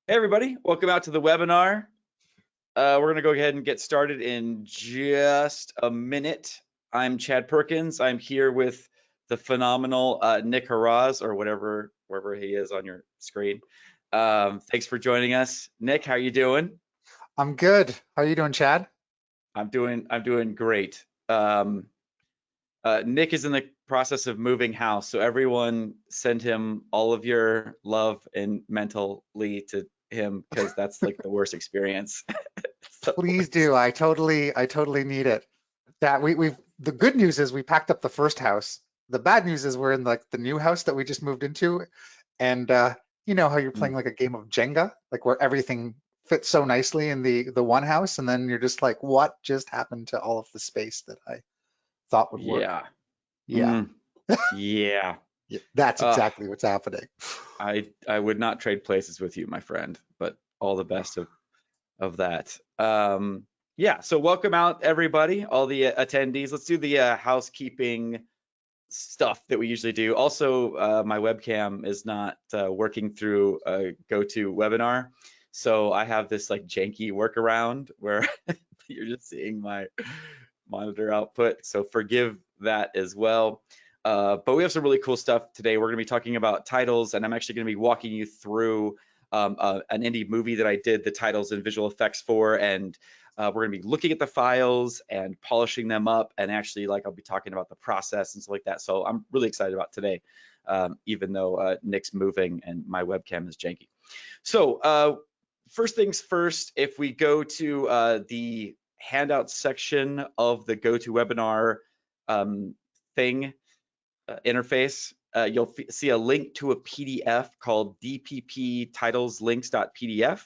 Hey everybody, welcome out to the webinar. We're going to go ahead and get started in just a minute. I'm Chad Perkins. I'm here with the phenomenal Nick Haraz, or wherever he is on your screen. Thanks for joining us. Nick, how you doing? I'm good. How are you doing, Chad? I'm doing great. Nick is in the process of moving house, so everyone send him all of your love and mentally to him because that's like the worst experience. It's the Please worst. do. I totally need it. The good news is we packed up the first house. The bad news is we're in like the new house that we just moved into, and you know how you're Mm, playing like a game of Jenga, like where everything fits so nicely in the one house, and then you're just like, what just happened to all of the space that I thought would work? yeah. Yeah, Mm, yeah. yeah, that's Uh, exactly what's happening. I would not trade places with you, my friend, but all the best of that. Yeah, so welcome out everybody, all the attendees. Let's do the housekeeping stuff that we usually do. Also, my webcam is not working through GoToWebinar, so I have this like janky workaround where you're just seeing my monitor output. So forgive that as well. But we have some really cool stuff today. We're going to be talking about titles, and I'm actually going to be walking you through an indie movie that I did the titles and visual effects for, and we're going to be looking at the files and polishing them up, and actually, like, I'll be talking about the process and stuff like that. So I'm really excited about today, even though Nick's moving and my webcam is janky. So first things first, if we go to the handout section of the GoToWebinar thing, interface, you'll see a link to a PDF called dpptitleslinks.pdf.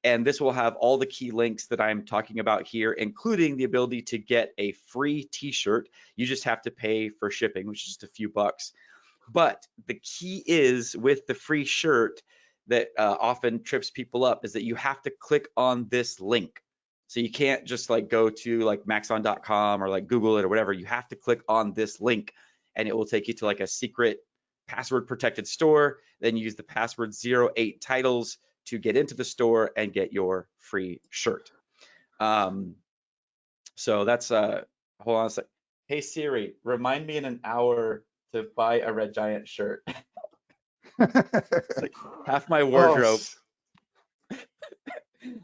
And this will have all the key links that I'm talking about here, including the ability to get a free t-shirt. You just have to pay for shipping, which is just a few bucks. But the key is with the free shirt that often trips people up is that you have to click on this link. So you can't just like go to like maxon.com or like Google it or whatever. You have to click on this link and it will take you to like a secret password protected store. Then you use the password 08 titles to get into the store and get your free shirt. So that's hold on a sec. Hey Siri, remind me in an hour to buy a Red Giant shirt. It's like half my Oh, wardrobe,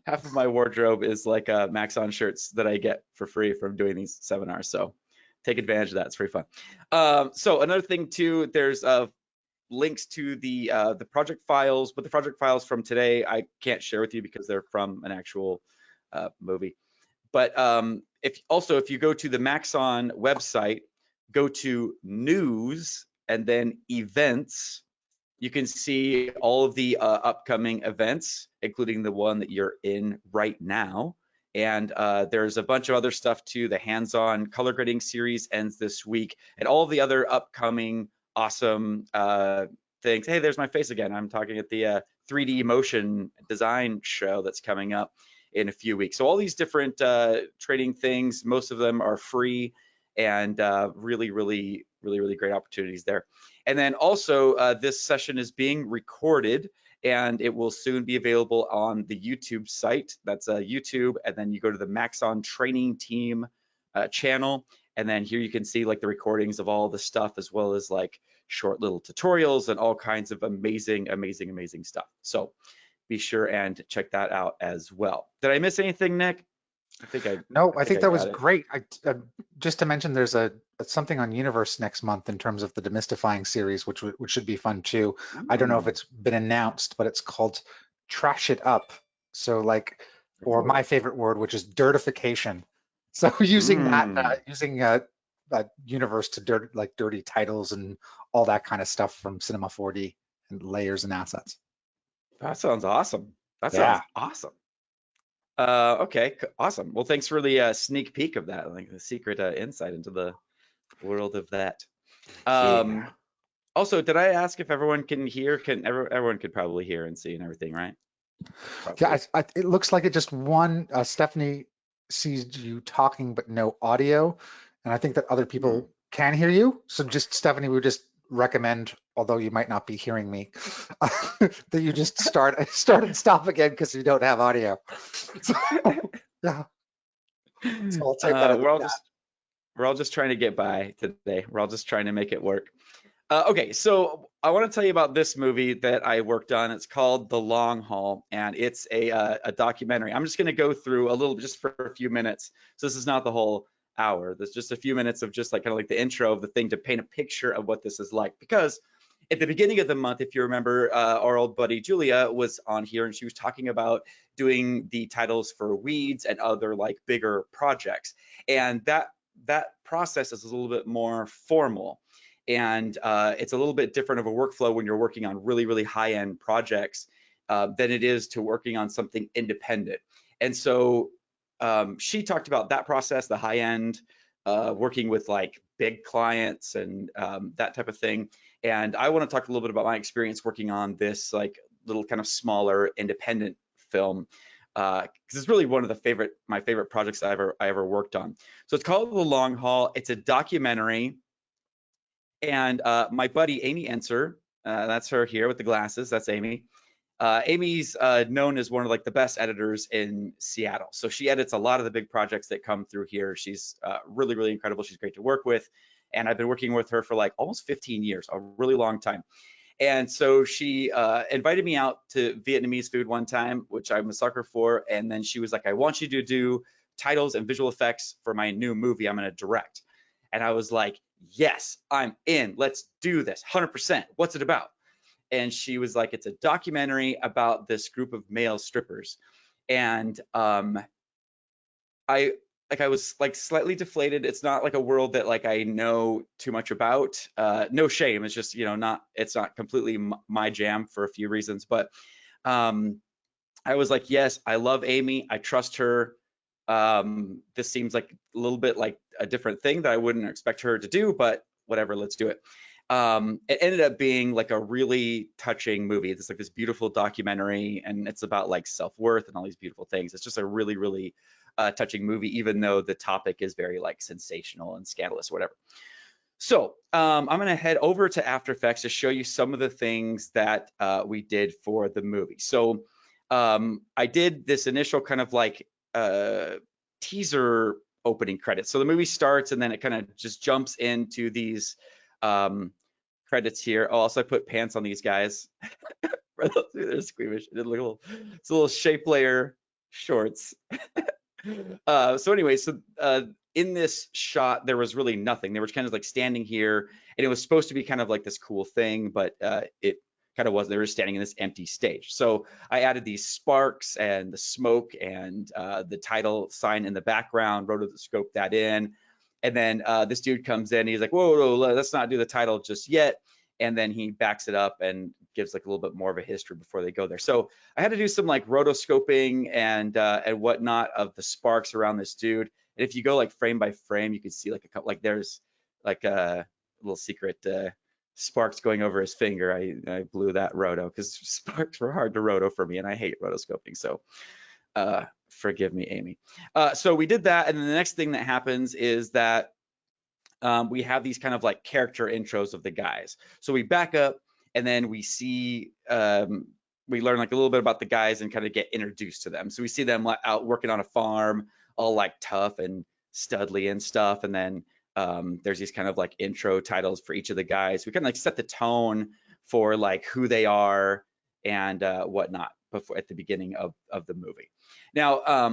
half of my wardrobe is like Maxon shirts that I get for free from doing these seminars. So take advantage of that. It's pretty fun. So another thing too, there's links to the project files, but the project files from today I can't share with you because they're from an actual movie. But if you go to the Maxon website, go to news and then events, you can see all of the upcoming events, including the one that you're in right now. And there's a bunch of other stuff too. The hands-on color grading series ends this week, and all the other upcoming awesome things. Hey, there's my face again. I'm talking at the 3D motion design show that's coming up in a few weeks. So all these different training things, most of them are free, and really great opportunities there. And then also this session is being recorded and it will soon be available on the YouTube site. That's YouTube, and then you go to the Maxon Training Team channel, and then here you can see like the recordings of all the stuff, as well as like short little tutorials and all kinds of amazing stuff. So be sure and check that out as well. Did I miss anything, Nick? no, I I think think I that was got it. great. Just to mention, there's something on Universe next month in terms of the Demystifying series, which should be fun too. I don't know if Ooh. it's been announced, but it's called Trash It Up. So like, or my Oh. favorite word, which is dirtification. So using that, Mm. using Universe to dirty titles and all that kind of stuff from Cinema 4D and layers and assets. That sounds awesome. That sounds Yeah. awesome. Okay, awesome. Well, thanks for the sneak peek of that, like the secret insight into the world of that. Yeah. Um, Also, did I ask if everyone can hear? Everyone could probably hear and see and everything, right? Yeah, Probably. it looks like it just one. Stephanie sees you talking, but no audio, and I think that other Hmm. people can hear you. So just Stephanie, we just recommend, although you might not be hearing me, that you just start and stop again because you don't have audio. So, yeah, so I'll take that as We're all that. just we're all just trying to get by today. We're all just trying to make it work. Okay, so I want to tell you about this movie that I worked on. It's called The Long Haul, and it's a documentary. I'm just going to go through a little, just for a few minutes. So this is not the whole hour. There's just a few minutes of just like kind of like the intro of the thing to paint a picture of what this is like. Because at the beginning of the month, if you remember, our old buddy Julia was on here, and she was talking about doing the titles for Weeds and other like bigger projects, and that process is a little bit more formal. And it's a little bit different of a workflow when you're working on really, really high-end projects than it is to working on something independent. And so she talked about that process, the high-end, working with like big clients and that type of thing. And I want to talk a little bit about my experience working on this like little kind of smaller independent film, because it's really one of my favorite projects I ever worked on. So it's called The Long Haul. It's a documentary. And my buddy Amy Enser, that's her here with the glasses. That's Amy. Amy's known as one of like the best editors in Seattle. So she edits a lot of the big projects that come through here. She's really, really incredible. She's great to work with. And I've been working with her for like almost 15 years, a really long time. And so she invited me out to Vietnamese food one time, which I'm a sucker for. And then she was like, I want you to do titles and visual effects for my new movie I'm going to direct. And I was like, yes, I'm in. Let's do this. 100%. What's it about? And she was like, it's a documentary about this group of male strippers. And I was like slightly deflated. It's not like a world that like I know too much about. No shame. It's just, it's not completely my jam for a few reasons. But I was like, yes, I love Amy. I trust her. This seems like a little bit like a different thing that I wouldn't expect her to do, but whatever, let's do it. It ended up being like a really touching movie. It's like this beautiful documentary, and it's about like self-worth and all these beautiful things. It's just a really, really touching movie, even though the topic is very like sensational and scandalous or whatever. So I'm going to head over to After Effects to show you some of the things that we did for the movie. So I did this initial kind of like teaser opening credits. So the movie starts and then it kind of just jumps into these credits here. Oh, also I put pants on these guys. They're squeamish. It's a little shape layer shorts. So anyway, in this shot, there was really nothing. They were kind of like standing here, and it was supposed to be kind of like this cool thing, but it kind of wasn't. They were standing in this empty stage. So I added these sparks and the smoke and the title sign in the background, rotoscoped that in. And then this dude comes in, he's like, whoa, let's not do the title just yet. And then he backs it up and gives like a little bit more of a history before they go there. So I had to do some like rotoscoping and whatnot of the sparks around this dude. And if you go like frame by frame, you can see like a couple, like there's like a little secret sparks going over his finger. I blew that roto because sparks were hard to roto for me, and I hate rotoscoping. So forgive me, Amy. So we did that, and then the next thing that happens is that we have these kind of like character intros of the guys. So we back up, and then we see, we learn like a little bit about the guys and kind of get introduced to them. So we see them out working on a farm, all like tough and studly and stuff. And then there's these kind of like intro titles for each of the guys. We kind of like set the tone for like who they are and whatnot before at the beginning of the movie. Now,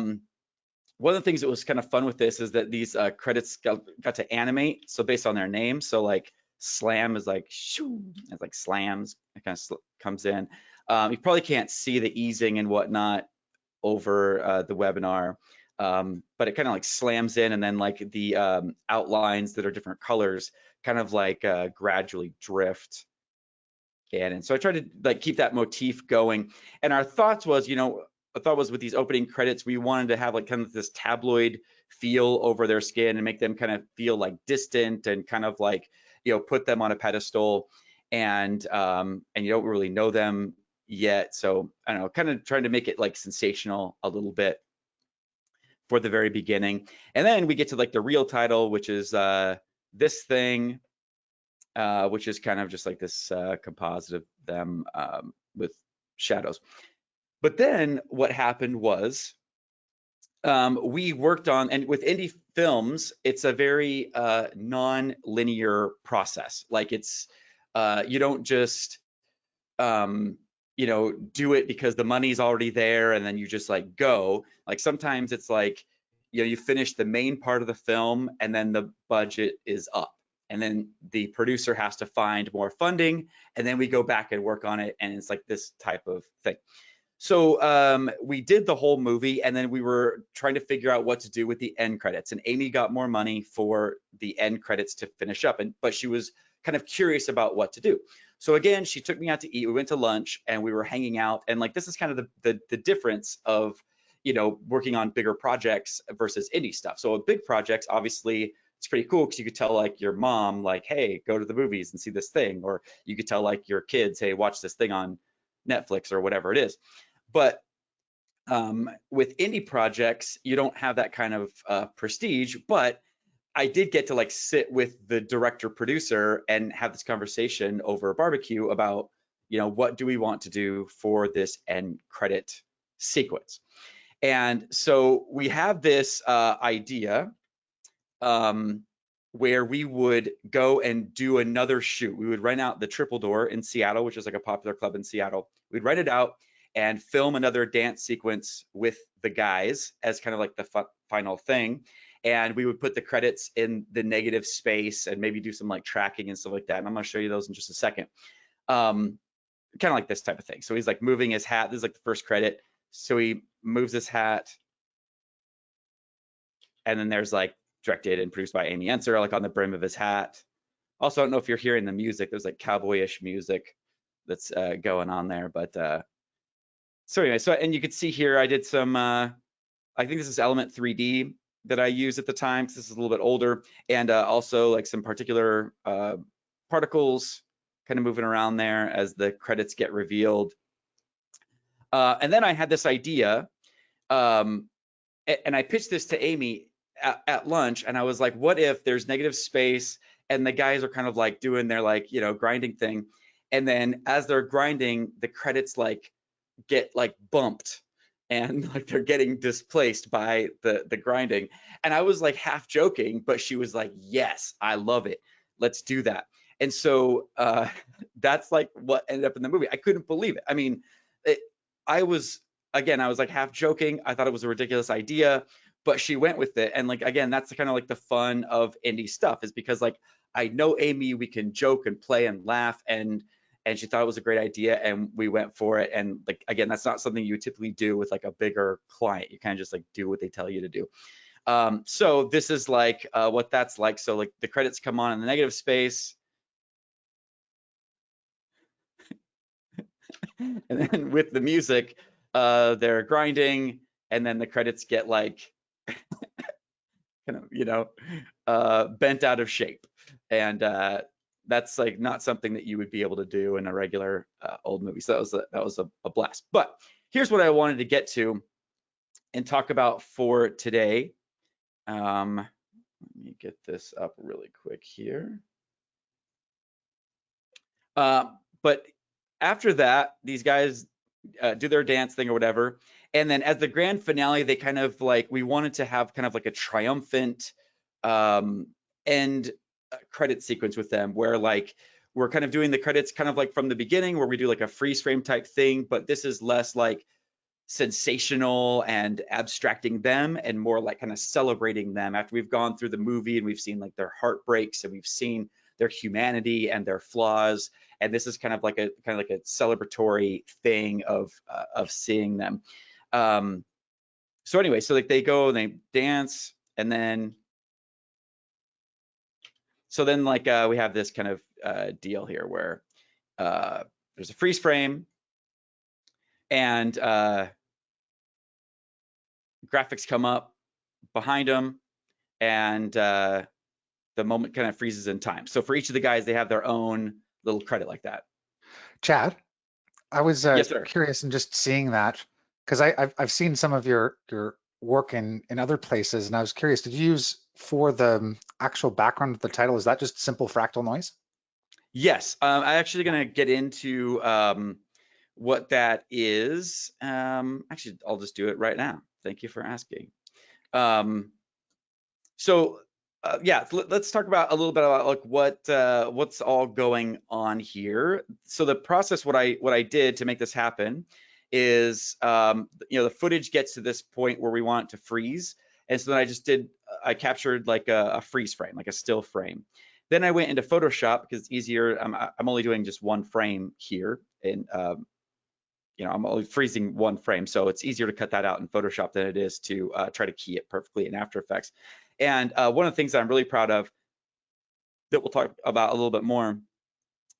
one of the things that was kind of fun with this is that these credits got to animate, so based on their name. So like slam is like shoo, it's like slams. It kind of comes in. You probably can't see the easing and whatnot over the webinar, but it kind of like slams in, and then like the outlines that are different colors kind of like gradually drift. And so I tried to like keep that motif going. And our thoughts was, I thought was with these opening credits, we wanted to have like kind of this tabloid feel over their skin and make them kind of feel like distant and kind of like, put them on a pedestal, and you don't really know them yet. So I don't know, kind of trying to make it like sensational a little bit for the very beginning. And then we get to like the real title, which is this thing. which is kind of just like this composite of them with shadows. But then what happened was we worked on, and with indie films, it's a very non-linear process. Like it's, you don't just, do it because the money's already there and then you just like go. Like sometimes it's like, you finish the main part of the film and then the budget is up. And then the producer has to find more funding, and then we go back and work on it. And it's like this type of thing. So we did the whole movie, and then we were trying to figure out what to do with the end credits. And Amy got more money for the end credits to finish up, but she was kind of curious about what to do. So again, she took me out to eat. We went to lunch, and we were hanging out. And like this is kind of the difference of working on bigger projects versus indie stuff. So a big projects, obviously, it's pretty cool because you could tell like your mom, like, hey, go to the movies and see this thing, or you could tell like your kids, hey, watch this thing on Netflix or whatever it is. But with indie projects, you don't have that kind of prestige. But I did get to like sit with the director producer and have this conversation over a barbecue about, what do we want to do for this end credit sequence? And so we have this idea where we would go and do another shoot. We would rent out the Triple Door in Seattle, which is like a popular club in Seattle. We'd rent it out and film another dance sequence with the guys as kind of like the final thing. And we would put the credits in the negative space and maybe do some like tracking and stuff like that. And I'm going to show you those in just a second. Kind of like this type of thing. So he's like moving his hat. This is like the first credit. So he moves his hat. And then there's like directed and produced by Amy Enser, like on the brim of his hat. Also, I don't know if you're hearing the music. There's like cowboyish music that's going on there. But so anyway, and you can see here, I did some, I think this is Element 3D that I used at the time, because this is a little bit older, and also like some particular particles kind of moving around there as the credits get revealed. And then I had this idea, and I pitched this to Amy at lunch, and I was like, what if there's negative space and the guys are kind of like doing their like, grinding thing. And then as they're grinding, the credits like get like bumped and like they're getting displaced by the grinding. And I was like half joking, but she was like, yes, I love it. Let's do that. And so that's like what ended up in the movie. I couldn't believe it. I mean, I was like half joking. I thought it was a ridiculous idea, but she went with it. And like, again, that's kind of like the fun of indie stuff, is because like, I know Amy, we can joke and play and laugh, and she thought it was a great idea, and we went for it. And like, again, that's not something you typically do with like a bigger client. You kind of just like do what they tell you to do. So this is like what that's like. So like the credits come on in the negative space. And then with the music, they're grinding, and then the credits get like kind of, bent out of shape. And that's like not something that you would be able to do in a regular old movie. So that was a blast. But here's what I wanted to get to and talk about for today. Let me get this up really quick here. But after that, these guys do their dance thing or whatever. And then as the grand finale, they kind of like, we wanted to have kind of like a triumphant end credit sequence with them, where like we're kind of doing the credits kind of like from the beginning, where we do like a freeze frame type thing, but this is less like sensational and abstracting them and more like kind of celebrating them after we've gone through the movie and we've seen like their heartbreaks and we've seen their humanity and their flaws. And this is kind of like a celebratory thing of seeing them. So anyway, so like they go and they dance, and then so then like we have this kind of deal here where there's a freeze frame, and graphics come up behind them, and the moment kind of freezes in time. So for each of the guys, they have their own little credit like that. Chad, I was Yes, sir. curious in just seeing that, because I've seen some of your work in other places, and I was curious, did you use for the actual background of the title, is that just simple fractal noise? Yes, I'm actually going to get into what that is. Actually, I'll just do it right now. Thank you for asking. Um, so yeah, let's talk about a little bit about like what's all going on here. So the process, what I did to make this happen is, the footage gets to this point where we want it to freeze, and so then I captured like a freeze frame, like a still frame. Then I went into Photoshop because it's easier. I'm only doing just one frame here, and I'm only freezing one frame, so it's easier to cut that out in Photoshop than it is to try to key it perfectly in After Effects. And one of the things that I'm really proud of that we'll talk about a little bit more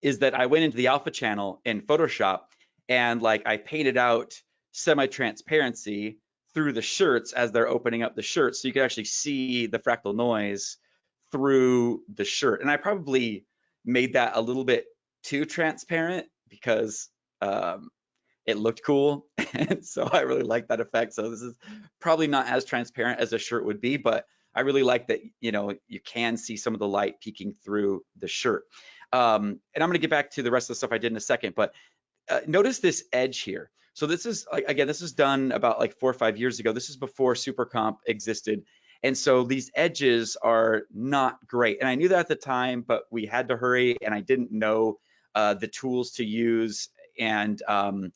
is that I went into the alpha channel in Photoshop and like I painted out semi-transparency through the shirts as they're opening up the shirt, so you can actually see the fractal noise through the shirt. And I probably made that a little bit too transparent because it looked cool. And so I really like that effect. So this is probably not as transparent as a shirt would be, but I really like that, you can see some of the light peeking through the shirt. And I'm going to get back to the rest of the stuff I did in a second, but notice this edge here. So this is, again, this is done about like 4 or 5 years ago. This is before Supercomp existed. And so these edges are not great. And I knew that at the time, but we had to hurry and I didn't know the tools to use. And I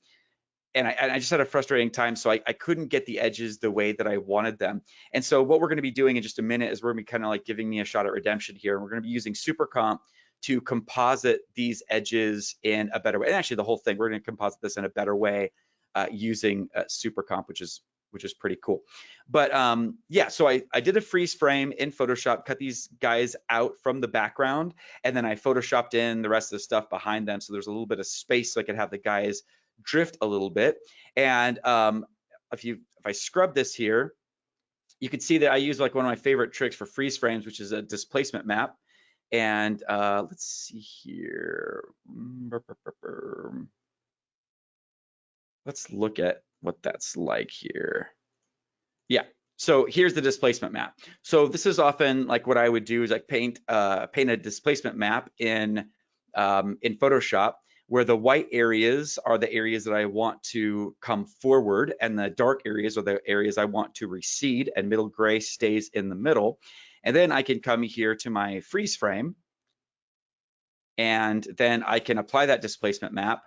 just had a frustrating time, so I couldn't get the edges the way that I wanted them. And so what we're going to be doing in just a minute is we're going to be kind of like giving me a shot at redemption here. And we're going to be using Supercomp to composite these edges in a better way. And actually the whole thing, we're going to composite this in a better way using Supercomp, which is pretty cool. But yeah, so I did a freeze frame in Photoshop, cut these guys out from the background, and then I Photoshopped in the rest of the stuff behind them. So there's a little bit of space so I could have the guys drift a little bit. And if I scrub this here, you can see that I use like one of my favorite tricks for freeze frames, which is a displacement map. And let's see here. Let's look at what that's like here. Yeah. So here's the displacement map. So this is often like what I would do is like paint a displacement map in Photoshop, where the white areas are the areas that I want to come forward, and the dark areas are the areas I want to recede, and middle gray stays in the middle. And then I can come here to my freeze frame, and then I can apply that displacement map,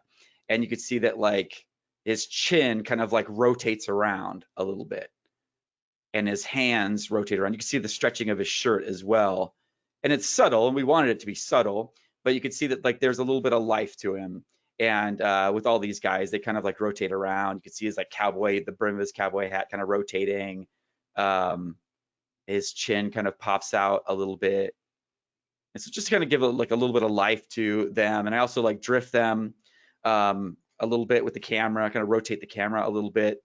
and you can see that like his chin kind of like rotates around a little bit, and his hands rotate around. You can see the stretching of his shirt as well. And it's subtle, and we wanted it to be subtle, but you can see that like there's a little bit of life to him. And with all these guys, they kind of like rotate around. You can see his like the brim of his cowboy hat kind of rotating. His chin kind of pops out a little bit. And so just kind of give like a little bit of life to them. And I also like drift them a little bit with the camera, kind of rotate the camera a little bit.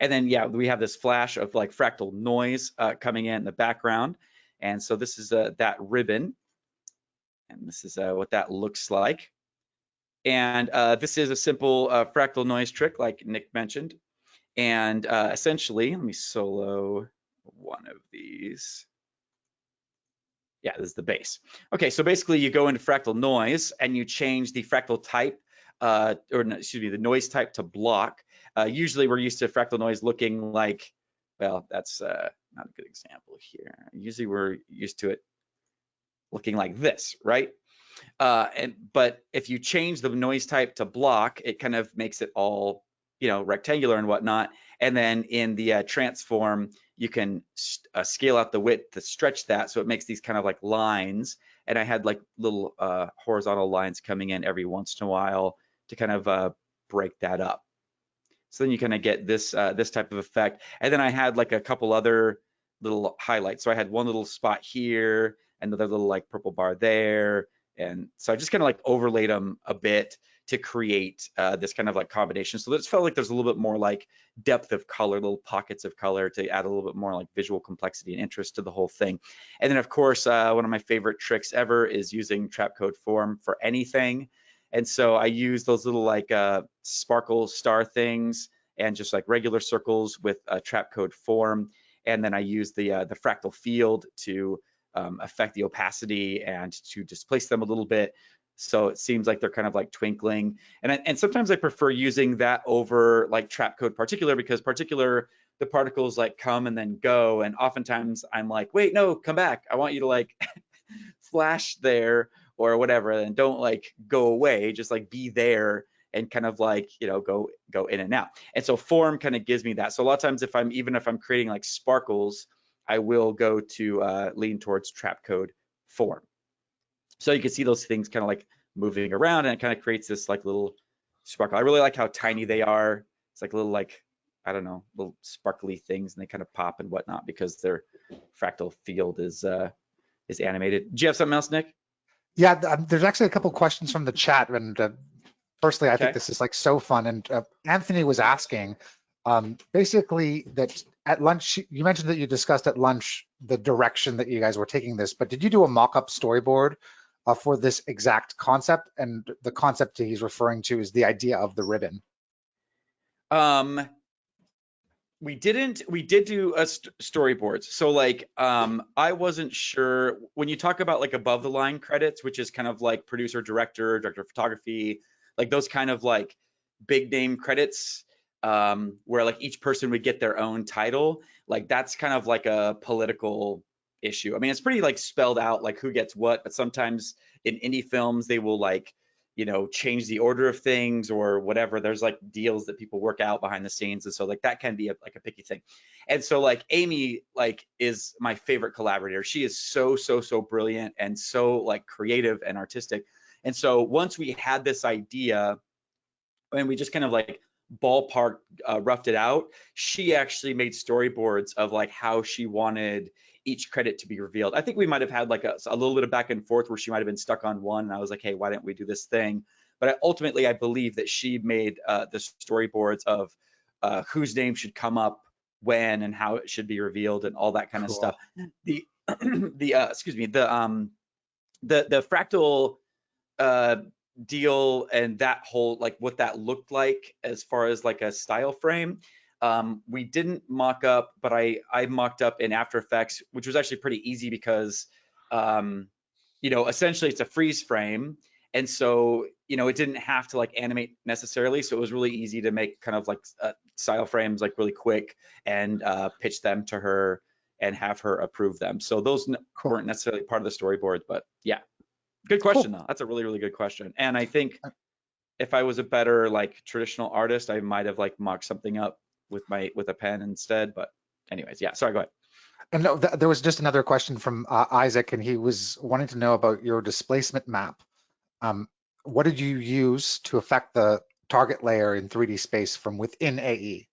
And then, yeah, we have this flash of like fractal noise coming in the background. And so this is that ribbon. And this is what that looks like. And this is a simple fractal noise trick, like Nick mentioned. And essentially, let me solo one of these. Yeah, this is the base. Okay, so basically you go into fractal noise and you change the fractal type, the noise type to block. Usually we're used to fractal noise looking like, well, that's not a good example here. Usually we're used to it looking like this, right? But if you change the noise type to block, it kind of makes it all, rectangular and whatnot. And then in the transform, you can scale out the width to stretch that, so it makes these kind of like lines. And I had like little horizontal lines coming in every once in a while to kind of break that up. So then you kind of get this this type of effect. And then I had like a couple other little highlights. So I had one little spot here, another little like purple bar there. And so I just kind of like overlaid them a bit to create this kind of like combination. So this felt like there's a little bit more like depth of color, little pockets of color to add a little bit more like visual complexity and interest to the whole thing. And then of course, one of my favorite tricks ever is using trap code form for anything. And so I use those little like sparkle star things and just like regular circles with a trap code form. And then I use the fractal field to affect the opacity and to displace them a little bit. So it seems like they're kind of like twinkling. And sometimes I prefer using that over like trap code particular, because particular, the particles like come and then go. And oftentimes I'm like, wait, no, come back. I want you to like flash there or whatever, and don't like go away, just like be there and kind of like, you know, go in and out. And so form kind of gives me that. So a lot of times if I'm creating like sparkles, I will go to lean towards trap code form. So you can see those things kind of like moving around, and it kind of creates this like little sparkle. I really like how tiny they are. It's like little like, I don't know, little sparkly things, and they kind of pop and whatnot because their fractal field is animated. Do you have something else, Nick? Yeah, there's actually a couple questions from the chat, and firstly, I think Okay. this is like so fun. And Anthony was asking, basically, that at lunch, you mentioned that you discussed at lunch the direction that you guys were taking this, but did you do a mock-up storyboard for this exact concept? And the concept he's referring to is the idea of the ribbon. We didn't. We did do a storyboards. So like, I wasn't sure when you talk about like above the line credits, which is kind of like producer, director of photography, like those kind of like big name credits, where like each person would get their own title. Like that's kind of like a political issue. I mean, it's pretty like spelled out like who gets what, but sometimes in indie films they will like, you know, change the order of things or whatever. There's like deals that people work out behind the scenes, and so like that can be like a picky thing. And so like Amy like is my favorite collaborator. She is so brilliant and so like creative and artistic. And so once we had this idea and we just kind of like ballpark roughed it out, she actually made storyboards of like how she wanted each credit to be revealed. I think we might have had like a little bit of back and forth where she might have been stuck on one, and I was like, hey, why don't we do this thing? But ultimately, I believe that she made the storyboards of whose name should come up when and how it should be revealed and all that kind of Cool. stuff. The excuse me, the fractal deal and that whole like what that looked like as far as like a style frame, we didn't mock up, but I mocked up in After Effects, which was actually pretty easy because you know, essentially it's a freeze frame, and so you know it didn't have to like animate necessarily, so it was really easy to make kind of like style frames like really quick and pitch them to her and have her approve them. So those Cool. weren't necessarily part of the storyboard, but yeah. Good question, Cool. though. That's a really good question. And I think if I was a better like traditional artist, I might have like mocked something up with a pen instead. But anyways, yeah. Sorry, go ahead. And no, there was just another question from Isaac, and he was wanting to know about your displacement map. What did you use to affect the target layer in 3D space from within AE?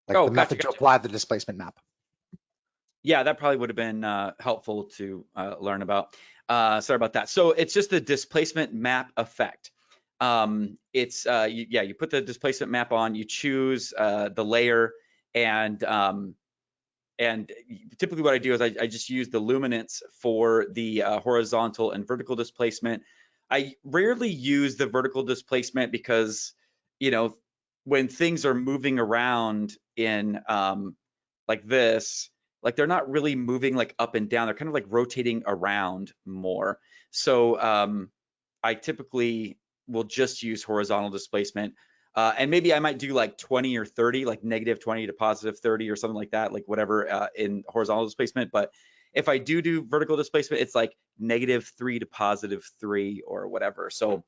Like Oh, the gotcha. method to apply the displacement map. Yeah, that probably would have been helpful to learn about. Sorry about that. So it's just the displacement map effect. It's you put the displacement map on, you choose the layer, and typically what I do is I just use the luminance for the horizontal and vertical displacement. I rarely use the vertical displacement because, you know, when things are moving around in like this, like they're not really moving like up and down. They're kind of like rotating around more. So I typically will just use horizontal displacement. And maybe I might do like 20 or 30, like negative 20 to positive 30 or something like that, like whatever in horizontal displacement. But if I do vertical displacement, it's like -3 to +3 or whatever. So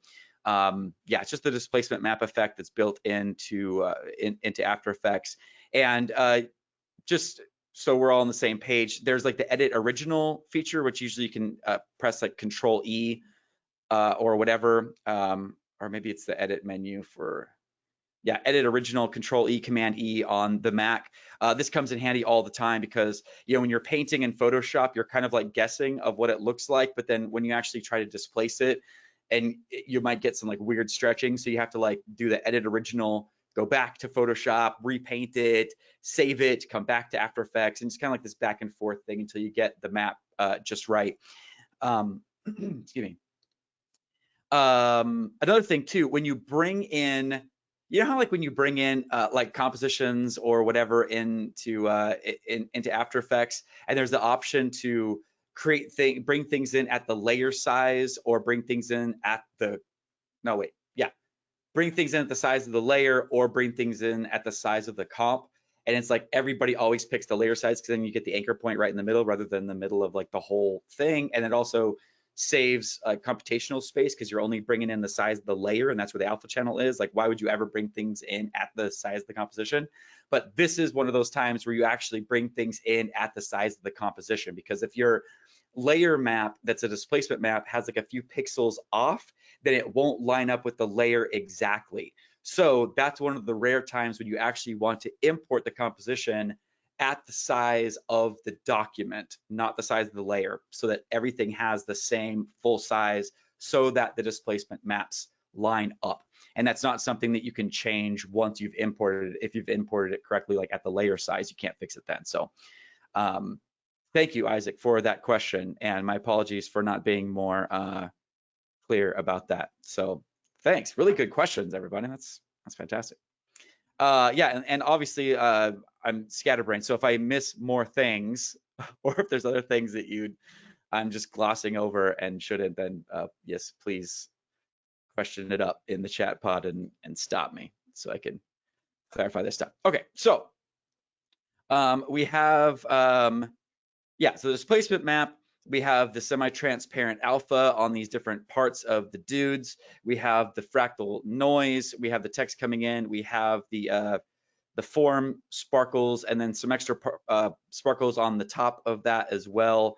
yeah, it's just the displacement map effect that's built into After Effects. And just so we're all on the same page, there's like the edit original feature, which usually you can press like Control E or whatever, or maybe it's the edit menu for, yeah, edit original, Control E, Command E on the Mac. This comes in handy all the time because, you know, when you're painting in Photoshop, you're kind of like guessing of what it looks like, but then when you actually try to displace it, and you might get some like weird stretching, so you have to like do the edit original, go back to Photoshop, repaint it, save it, come back to After Effects, and it's kind of like this back and forth thing until you get the map just right. Excuse me. Another thing too, when you bring in, you know how like when you bring in like compositions or whatever into into After Effects, and there's the option to bring things in at the layer size, or bring things in at the, no, wait, yeah, bring things in at the size of the layer, or bring things in at the size of the comp. And it's like everybody always picks the layer size, because then you get the anchor point right in the middle rather than the middle of like the whole thing. And it also saves computational space, because you're only bringing in the size of the layer, and that's where the alpha channel is. Like, why would you ever bring things in at the size of the composition? But this is one of those times where you actually bring things in at the size of the composition, because if your layer map that's a displacement map has like a few pixels off, then it won't line up with the layer exactly. So that's one of the rare times when you actually want to import the composition at the size of the document, not the size of the layer, so that everything has the same full size, so that the displacement maps line up. And that's not something that you can change once you've imported it. If you've imported it correctly, like at the layer size, you can't fix it then. So thank you, Isaac, for that question. And my apologies for not being more clear about that. So thanks. Really good questions, everybody. That's fantastic. Yeah, and obviously I'm scatterbrained. So if I miss more things, or if there's other things that I'm just glossing over and shouldn't, then yes, please question it up in the chat pod and stop me so I can clarify this stuff. Okay, so we have yeah, so the displacement map, we have the semi-transparent alpha on these different parts of the dudes. We have the fractal noise. We have the text coming in. We have the form sparkles, and then some extra sparkles on the top of that as well.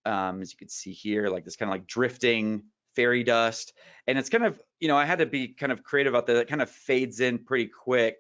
As you can see here, like this kind of like drifting fairy dust. And it's kind of, I had to be kind of creative about that. It kind of fades in pretty quick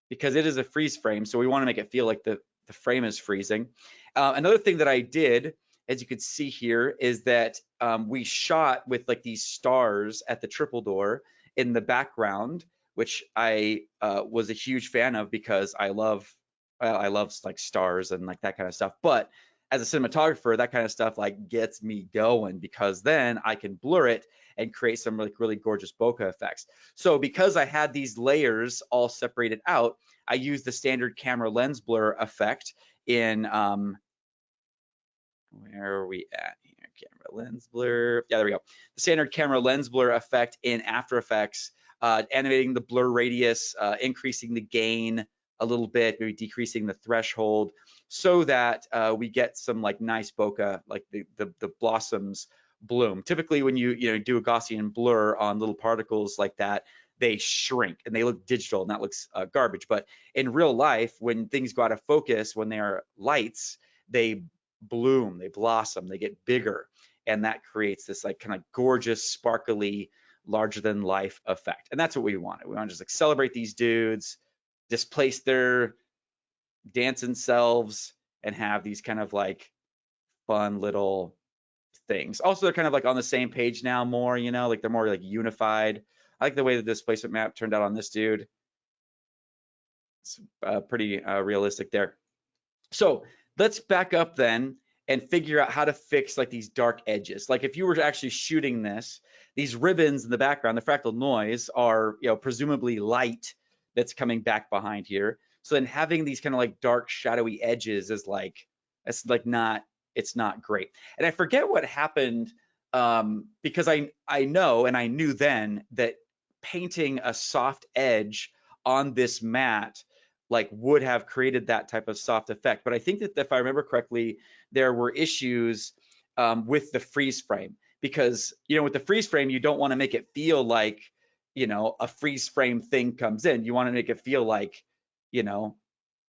because it is a freeze frame. So we want to make it feel like the frame is freezing. Another thing that I did, as you can see here, is that we shot with like these stars at the triple door in the background, which I was a huge fan of, because I love like stars and like that kind of stuff. But as a cinematographer, that kind of stuff like gets me going, because then I can blur it and create some really gorgeous bokeh effects. So because I had these layers all separated out, I used the standard camera lens blur effect in where are we at here? Camera lens blur. Yeah, there we go. The standard camera lens blur effect in After Effects, animating the blur radius, increasing the gain a little bit, maybe decreasing the threshold, so that we get some like nice bokeh, like the blossoms bloom. Typically, when you do a Gaussian blur on little particles like that, they shrink and they look digital, and that looks garbage. But in real life, when things go out of focus, when they are lights, they bloom, they blossom, they get bigger, and that creates this like kind of gorgeous, sparkly, larger than life effect. And that's what we wanted. We want to just like celebrate these dudes, displace their dancing selves, and have these kind of like fun little things. Also, they're kind of like on the same page now more, like they're more like unified. I like the way the displacement map turned out on this dude. It's pretty realistic there. So let's back up then and figure out how to fix like these dark edges. Like if you were actually shooting this, these ribbons in the background, the fractal noise, are presumably light that's coming back behind here. So then having these kind of like dark shadowy edges is like, it's not great. And I forget what happened, because I know, and I knew then, that painting a soft edge on this mat like would have created that type of soft effect. But I think that if I remember correctly, there were issues with the freeze frame, because with the freeze frame, you don't want to make it feel like a freeze frame thing comes in. You want to make it feel like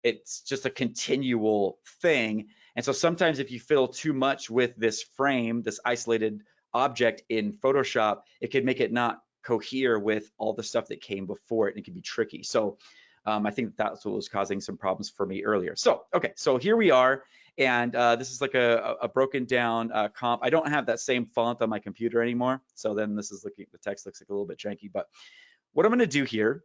it's just a continual thing. And so sometimes if you fiddle too much with this frame, this isolated object in Photoshop, it could make it not cohere with all the stuff that came before it, and it can be tricky. So I think that's what was causing some problems for me earlier. So, okay, so here we are, and this is like a broken down comp. I don't have that same font on my computer anymore, so then the text looks like a little bit janky. But what I'm going to do here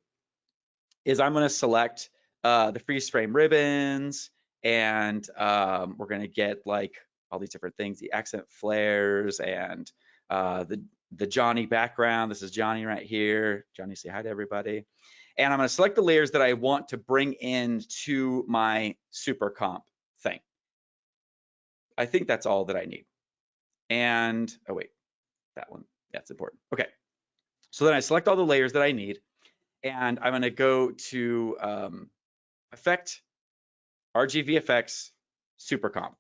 is I'm going to select the freeze frame ribbons, and we're going to get like all these different things, the accent flares, and the Johnny background. This is Johnny right here. Johnny, say hi to everybody. And I'm going to select the layers that I want to bring in to my Supercomp thing. I think that's all that I need. And, oh wait, that one, that's important. Okay, so then I select all the layers that I need, and I'm gonna go to Effect, RG VFX Supercomp.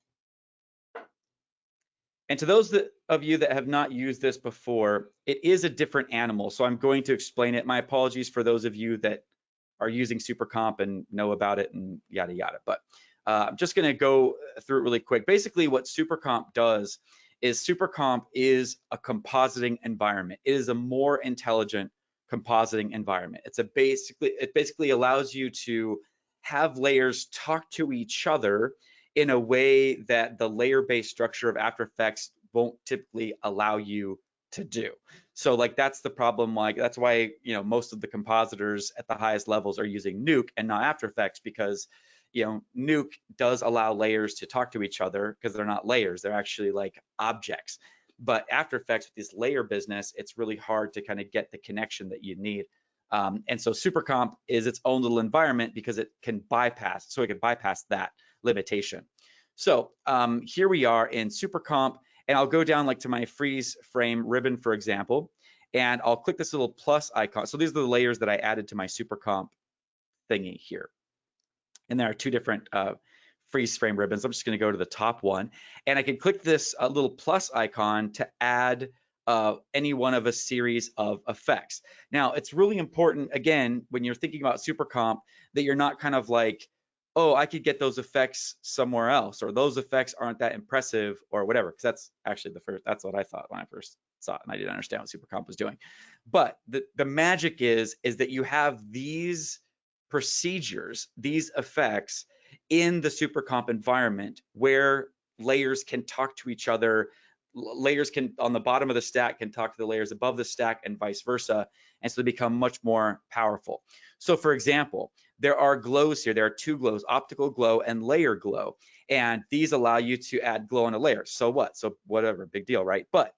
And to those of you that have not used this before, it is a different animal, so I'm going to explain it. My apologies for those of you that are using Supercomp and know about it and yada yada, but I'm just gonna go through it really quick. Basically what Supercomp does is Supercomp is a compositing environment. It is a more intelligent compositing environment. It basically allows you to have layers talk to each other in a way that the layer-based structure of After Effects won't typically allow you to do. So like that's the problem. Like that's why most of the compositors at the highest levels are using Nuke and not After Effects, because Nuke does allow layers to talk to each other because they're not layers, they're actually like objects. But After Effects with this layer business, it's really hard to kind of get the connection that you need. And so Supercomp is its own little environment because it can bypass that limitation. So here we are in Supercomp, and I'll go down like to my freeze frame ribbon, for example, and I'll click this little plus icon. So these are the layers that I added to my Supercomp thingy here. And there are two different freeze frame ribbons. I'm just going to go to the top one, and I can click this little plus icon to add any one of a series of effects. Now, it's really important, again, when you're thinking about Supercomp, that you're not kind of like, oh, I could get those effects somewhere else, or those effects aren't that impressive, or whatever, because that's actually that's what I thought when I first saw it, and I didn't understand what Supercomp was doing. But the magic is that you have these procedures, these effects in the Supercomp environment where layers can talk to each other. Layers can, on the bottom of the stack, can talk to the layers above the stack and vice versa. And so they become much more powerful. So for example, there are glows here. There are two glows, optical glow and layer glow. And these allow you to add glow on a layer. So what? So whatever, big deal, right? But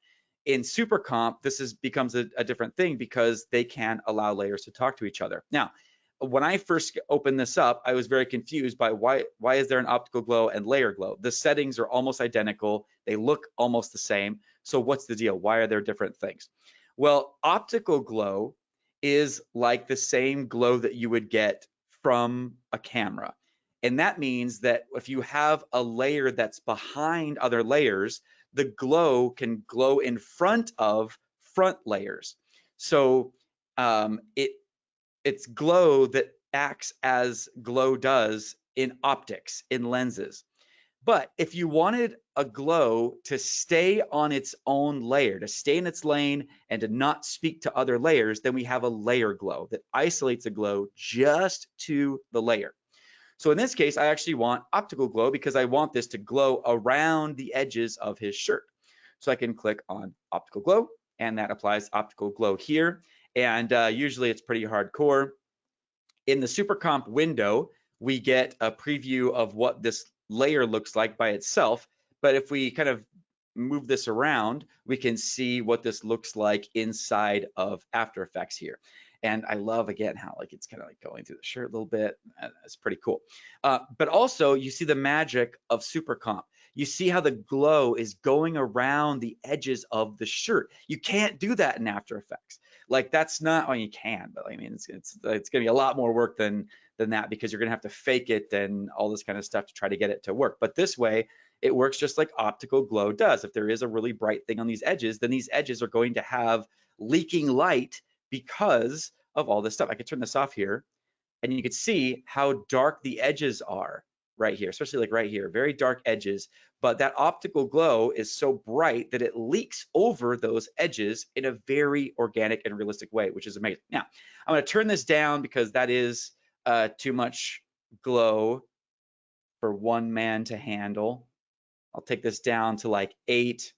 in Supercomp, this becomes a different thing because they can allow layers to talk to each other. Now, when I first opened this up, I was very confused by why is there an optical glow and layer glow? The settings are almost identical. They look almost the same. So what's the deal? Why are there different things? Well, optical glow is like the same glow that you would get from a camera. And that means that if you have a layer that's behind other layers, the glow can glow in front of front layers. So it's glow that acts as glow does in optics, in lenses. But if you wanted a glow to stay on its own layer, to stay in its lane and to not speak to other layers, then we have a layer glow that isolates a glow just to the layer. So in this case, I actually want optical glow because I want this to glow around the edges of his shirt. So I can click on optical glow, and that applies optical glow here. And usually it's pretty hardcore. In the Supercomp window, we get a preview of what this layer looks like by itself. But if we kind of move this around, we can see what this looks like inside of After Effects here. And I love, again, how like it's kind of like going through the shirt a little bit. It's pretty cool. But also, you see the magic of Supercomp. You see how the glow is going around the edges of the shirt. You can't do that in After Effects. Like that's not, well, you can, but I mean, it's gonna be a lot more work than that because you're gonna have to fake it and all this kind of stuff to try to get it to work. But this way, it works just like optical glow does. If there is a really bright thing on these edges, then these edges are going to have leaking light because of all this stuff. I could turn this off here, and you can see how dark the edges are right here, especially like right here, very dark edges. But that optical glow is so bright that it leaks over those edges in a very organic and realistic way, which is amazing. Now, I'm going to turn this down because that is too much glow for one man to handle. I'll take this down to like 8,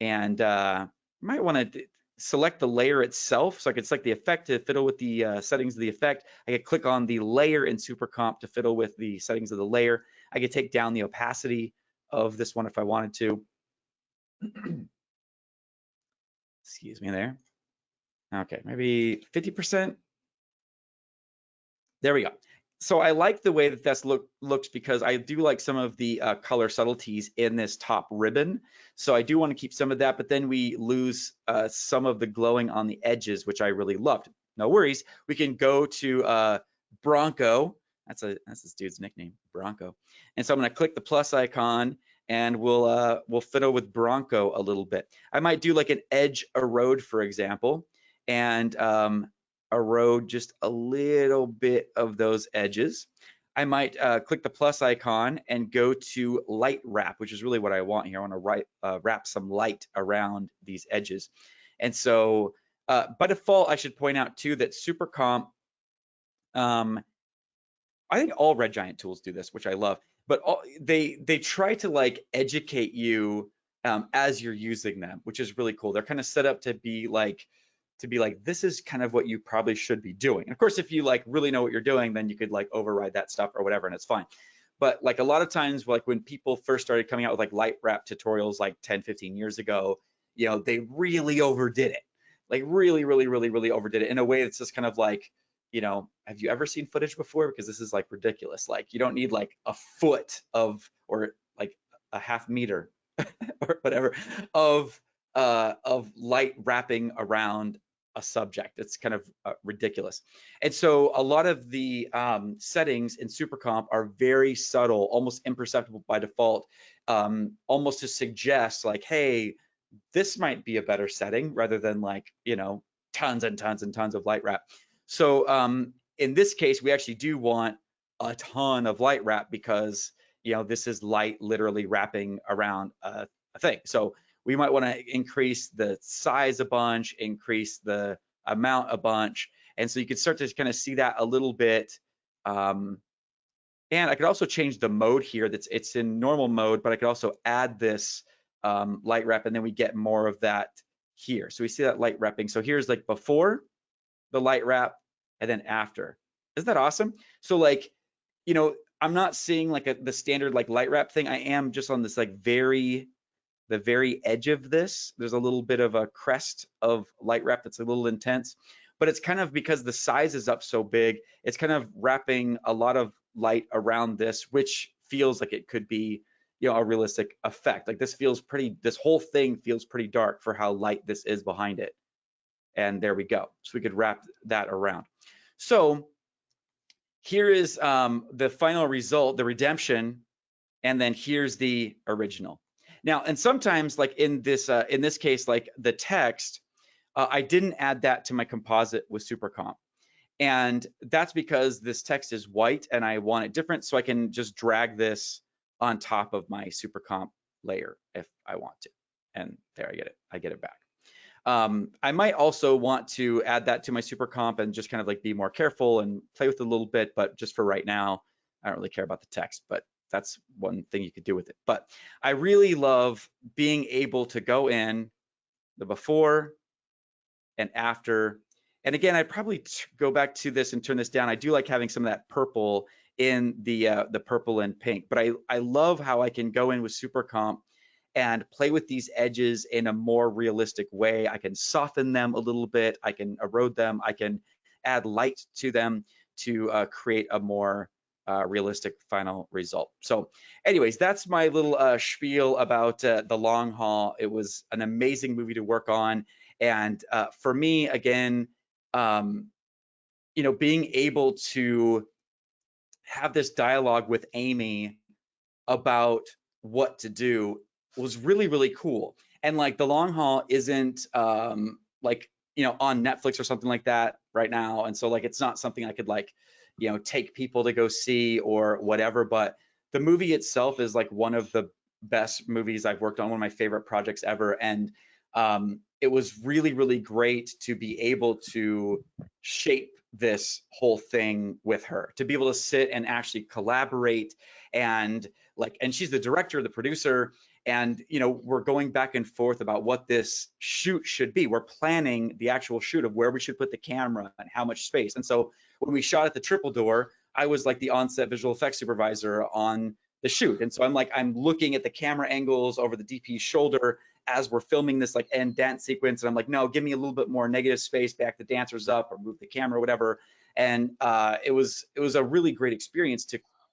and might want to select the layer itself. So I could select the effect to fiddle with the settings of the effect. I could click on the layer in Supercomp to fiddle with the settings of the layer. I could take down the opacity of this one if I wanted to. Excuse me there. Okay, maybe 50%. There we go. so I like the way that this looks because I do like some of the color subtleties in this top ribbon. So I do want to keep some of that, but then we lose some of the glowing on the edges, which I really loved. No worries. We can go to Bronco. That's this dude's nickname, Bronco. And so I'm going to click the plus icon, and we'll fiddle with Bronco a little bit. I might do like an edge erode, for example, and erode just a little bit of those edges. I might click the plus icon and go to Lightwrap, which is really what I want here. I want to wrap some light around these edges. And so by default, I should point out too that Supercomp, I think all Red Giant tools do this, which I love, but they try to like educate you as you're using them, which is really cool. They're kind of set up to be like, this is kind of what you probably should be doing. And of course, if you like really know what you're doing, then you could like override that stuff or whatever, and it's fine. But like a lot of times, like when people first started coming out with like Lightwrap tutorials like 10, 15 years ago, you know, they really overdid it. Like really, really, really, really overdid it in a way that's just kind of like, you know, have you ever seen footage before? Because this is like ridiculous. Like you don't need like a foot of, or like a half meter or whatever of light wrapping around a subject. It's kind of ridiculous. And so a lot of the settings in Supercomp are very subtle, almost imperceptible by default, almost to suggest like, hey, this might be a better setting rather than like, you know, tons and tons and tons of light wrap. So in this case, we actually do want a ton of light wrap because, you know, this is light literally wrapping around a thing. So we might want to increase the size a bunch, increase the amount a bunch. And so you can start to kind of see that a little bit. And I could also change the mode here. It's in normal mode, but I could also add this light wrap, and then we get more of that here. So we see that light wrapping. So here's like before the light wrap and then after. Isn't that awesome? So like, you know, I'm not seeing like the standard like light wrap thing. I am just on this like the very edge of this. There's a little bit of a crest of light wrap that's a little intense, but it's kind of because the size is up so big, it's kind of wrapping a lot of light around this, which feels like it could be, you know, a realistic effect. Like this whole thing feels pretty dark for how light this is behind it. And there we go. So we could wrap that around. So here is the final result, the redemption, and then here's the original. Now, and sometimes like in this case, like the text, I didn't add that to my composite with Supercomp. And that's because this text is white and I want it different. So I can just drag this on top of my Supercomp layer if I want to. And there I get it back. I might also want to add that to my Supercomp and just kind of like be more careful and play with it a little bit, but just for right now, I don't really care about the text, but that's one thing you could do with it. But I really love being able to go in the before and after. And again, I probably go back to this and turn this down. I do like having some of that purple in the purple and pink, but I love how I can go in with Supercomp and play with these edges in a more realistic way. I can soften them a little bit. I can erode them. I can add light to them to create a more realistic final result. So anyways, that's my little spiel about The Long Haul. It was an amazing movie to work on. And for me, again, you know, being able to have this dialogue with Amy about what to do was really, really cool. And like The Long Haul isn't like, you know, on Netflix or something like that right now. And so like, it's not something I could like, you know, take people to go see or whatever, but the movie itself is like one of the best movies I've worked on, one of my favorite projects ever. And it was really, really great to be able to shape this whole thing with her, to be able to sit and actually collaborate and like, and she's the director, the producer, and you know, we're going back and forth about what this shoot should be. We're planning the actual shoot of where we should put the camera and how much space. And so when we shot at the Triple Door, I was like the on-set visual effects supervisor on the shoot. And so I'm looking at the camera angles over the DP's shoulder as we're filming this like end dance sequence, and I'm like, no, give me a little bit more negative space, back the dancers up, or move the camera, or whatever. And it was a really great experience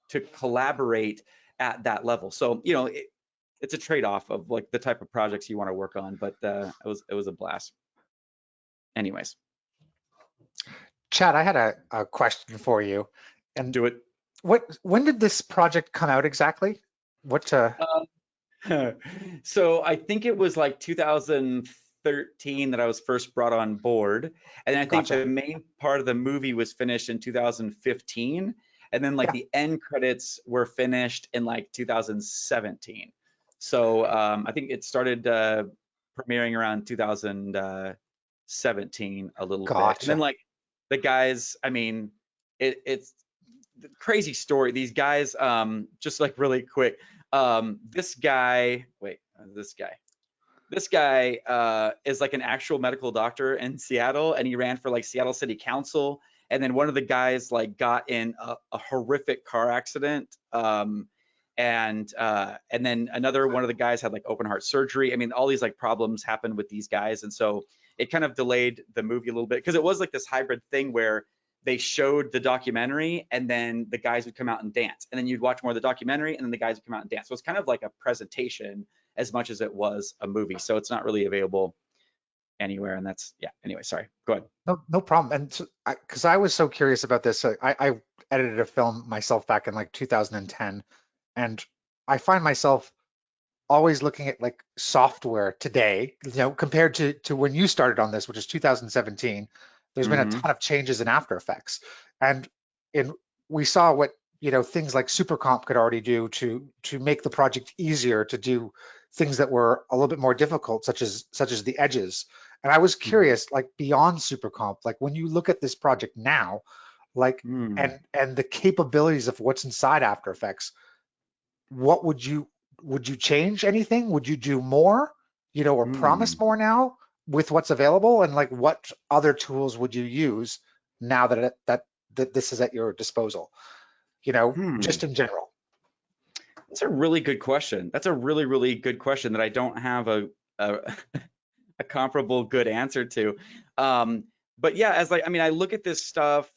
to collaborate at that level. So it's a trade-off of like the type of projects you want to work on, but it was a blast. Anyways, Chad, I had a question for you. And do it. when did this project come out exactly? What? So I think it was like 2013 that I was first brought on board, and I think Gotcha. the main part of the movie was finished in 2015, and then like Yeah. the end credits were finished in like 2017. So I think it started premiering around 2017 a little bit, and then Gotcha. like the guys, I mean, it's the crazy story. These guys, just like really quick, this guy, this guy is like an actual medical doctor in Seattle, and he ran for like Seattle City Council. And then one of the guys like got in a horrific car accident, and then another one of the guys had like open heart surgery. I mean, all these like problems happened with these guys, and so it kind of delayed the movie a little bit, because it was like this hybrid thing where they showed the documentary and then the guys would come out and dance, and then you'd watch more of the documentary and then the guys would come out and dance. So it's kind of like a presentation as much as it was a movie. So it's not really available anywhere, and that's, yeah. Anyway, sorry, go ahead. No problem. And so, because I was so curious about this, I edited a film myself back in like 2010, and I find myself always looking at like software today, compared to when you started on this, which is 2017. There's been a Mm-hmm. ton of changes in After Effects, and we saw what things like Supercomp could already do to make the project easier to do things that were a little bit more difficult, such as the edges. And I was curious, like beyond Supercomp, like when you look at this project now, like Mm-hmm. and the capabilities of what's inside After Effects, what would you change anything? Would you do more, or promise more now with what's available? And like, what other tools would you use now that this is at your disposal? Hmm. Just in general. That's a really good question. That's a really, really good question that I don't have a, a comparable good answer to. But yeah, as like, I mean, I look at this stuff.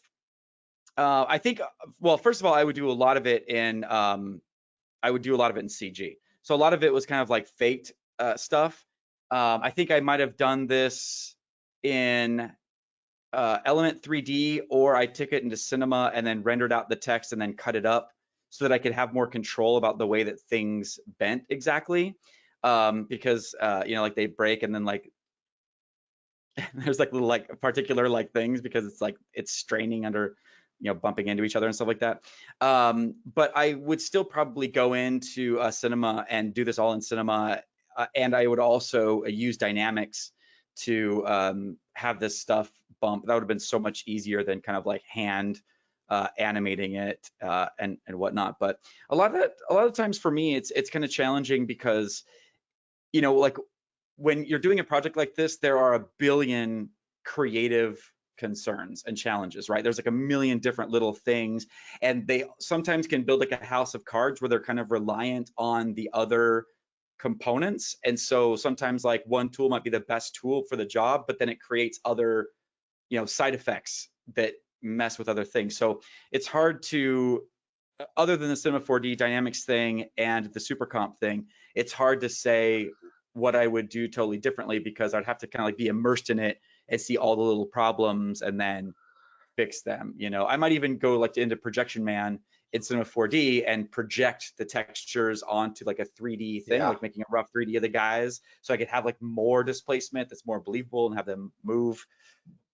I think, well, first of all, I would do a lot of it in CG. So a lot of it was kind of like faked stuff. I think I might have done this in Element 3D, or I took it into Cinema and then rendered out the text and then cut it up so that I could have more control about the way that things bent exactly. Because like they break, and then like there's like little like particular like things, because it's like it's straining under, bumping into each other and stuff like that. But I would still probably go into Cinema and do this all in Cinema, and I would also use dynamics to have this stuff bump. That would have been so much easier than kind of like hand animating it and whatnot. But a lot of times for me, it's kind of challenging, because like when you're doing a project like this, there are a billion creative concerns and challenges, right? There's like a million different little things, and they sometimes can build like a house of cards where they're kind of reliant on the other components. And so sometimes like one tool might be the best tool for the job, but then it creates other, side effects that mess with other things. So it's hard to, other than the Cinema 4D dynamics thing and the Supercomp thing, it's hard to say what I would do totally differently, because I'd have to kind of like be immersed in it and see all the little problems and then fix them. I might even go like into Projection Man in Cinema 4D and project the textures onto like a 3D thing, Yeah. like making a rough 3D of the guys, so I could have like more displacement that's more believable and have them move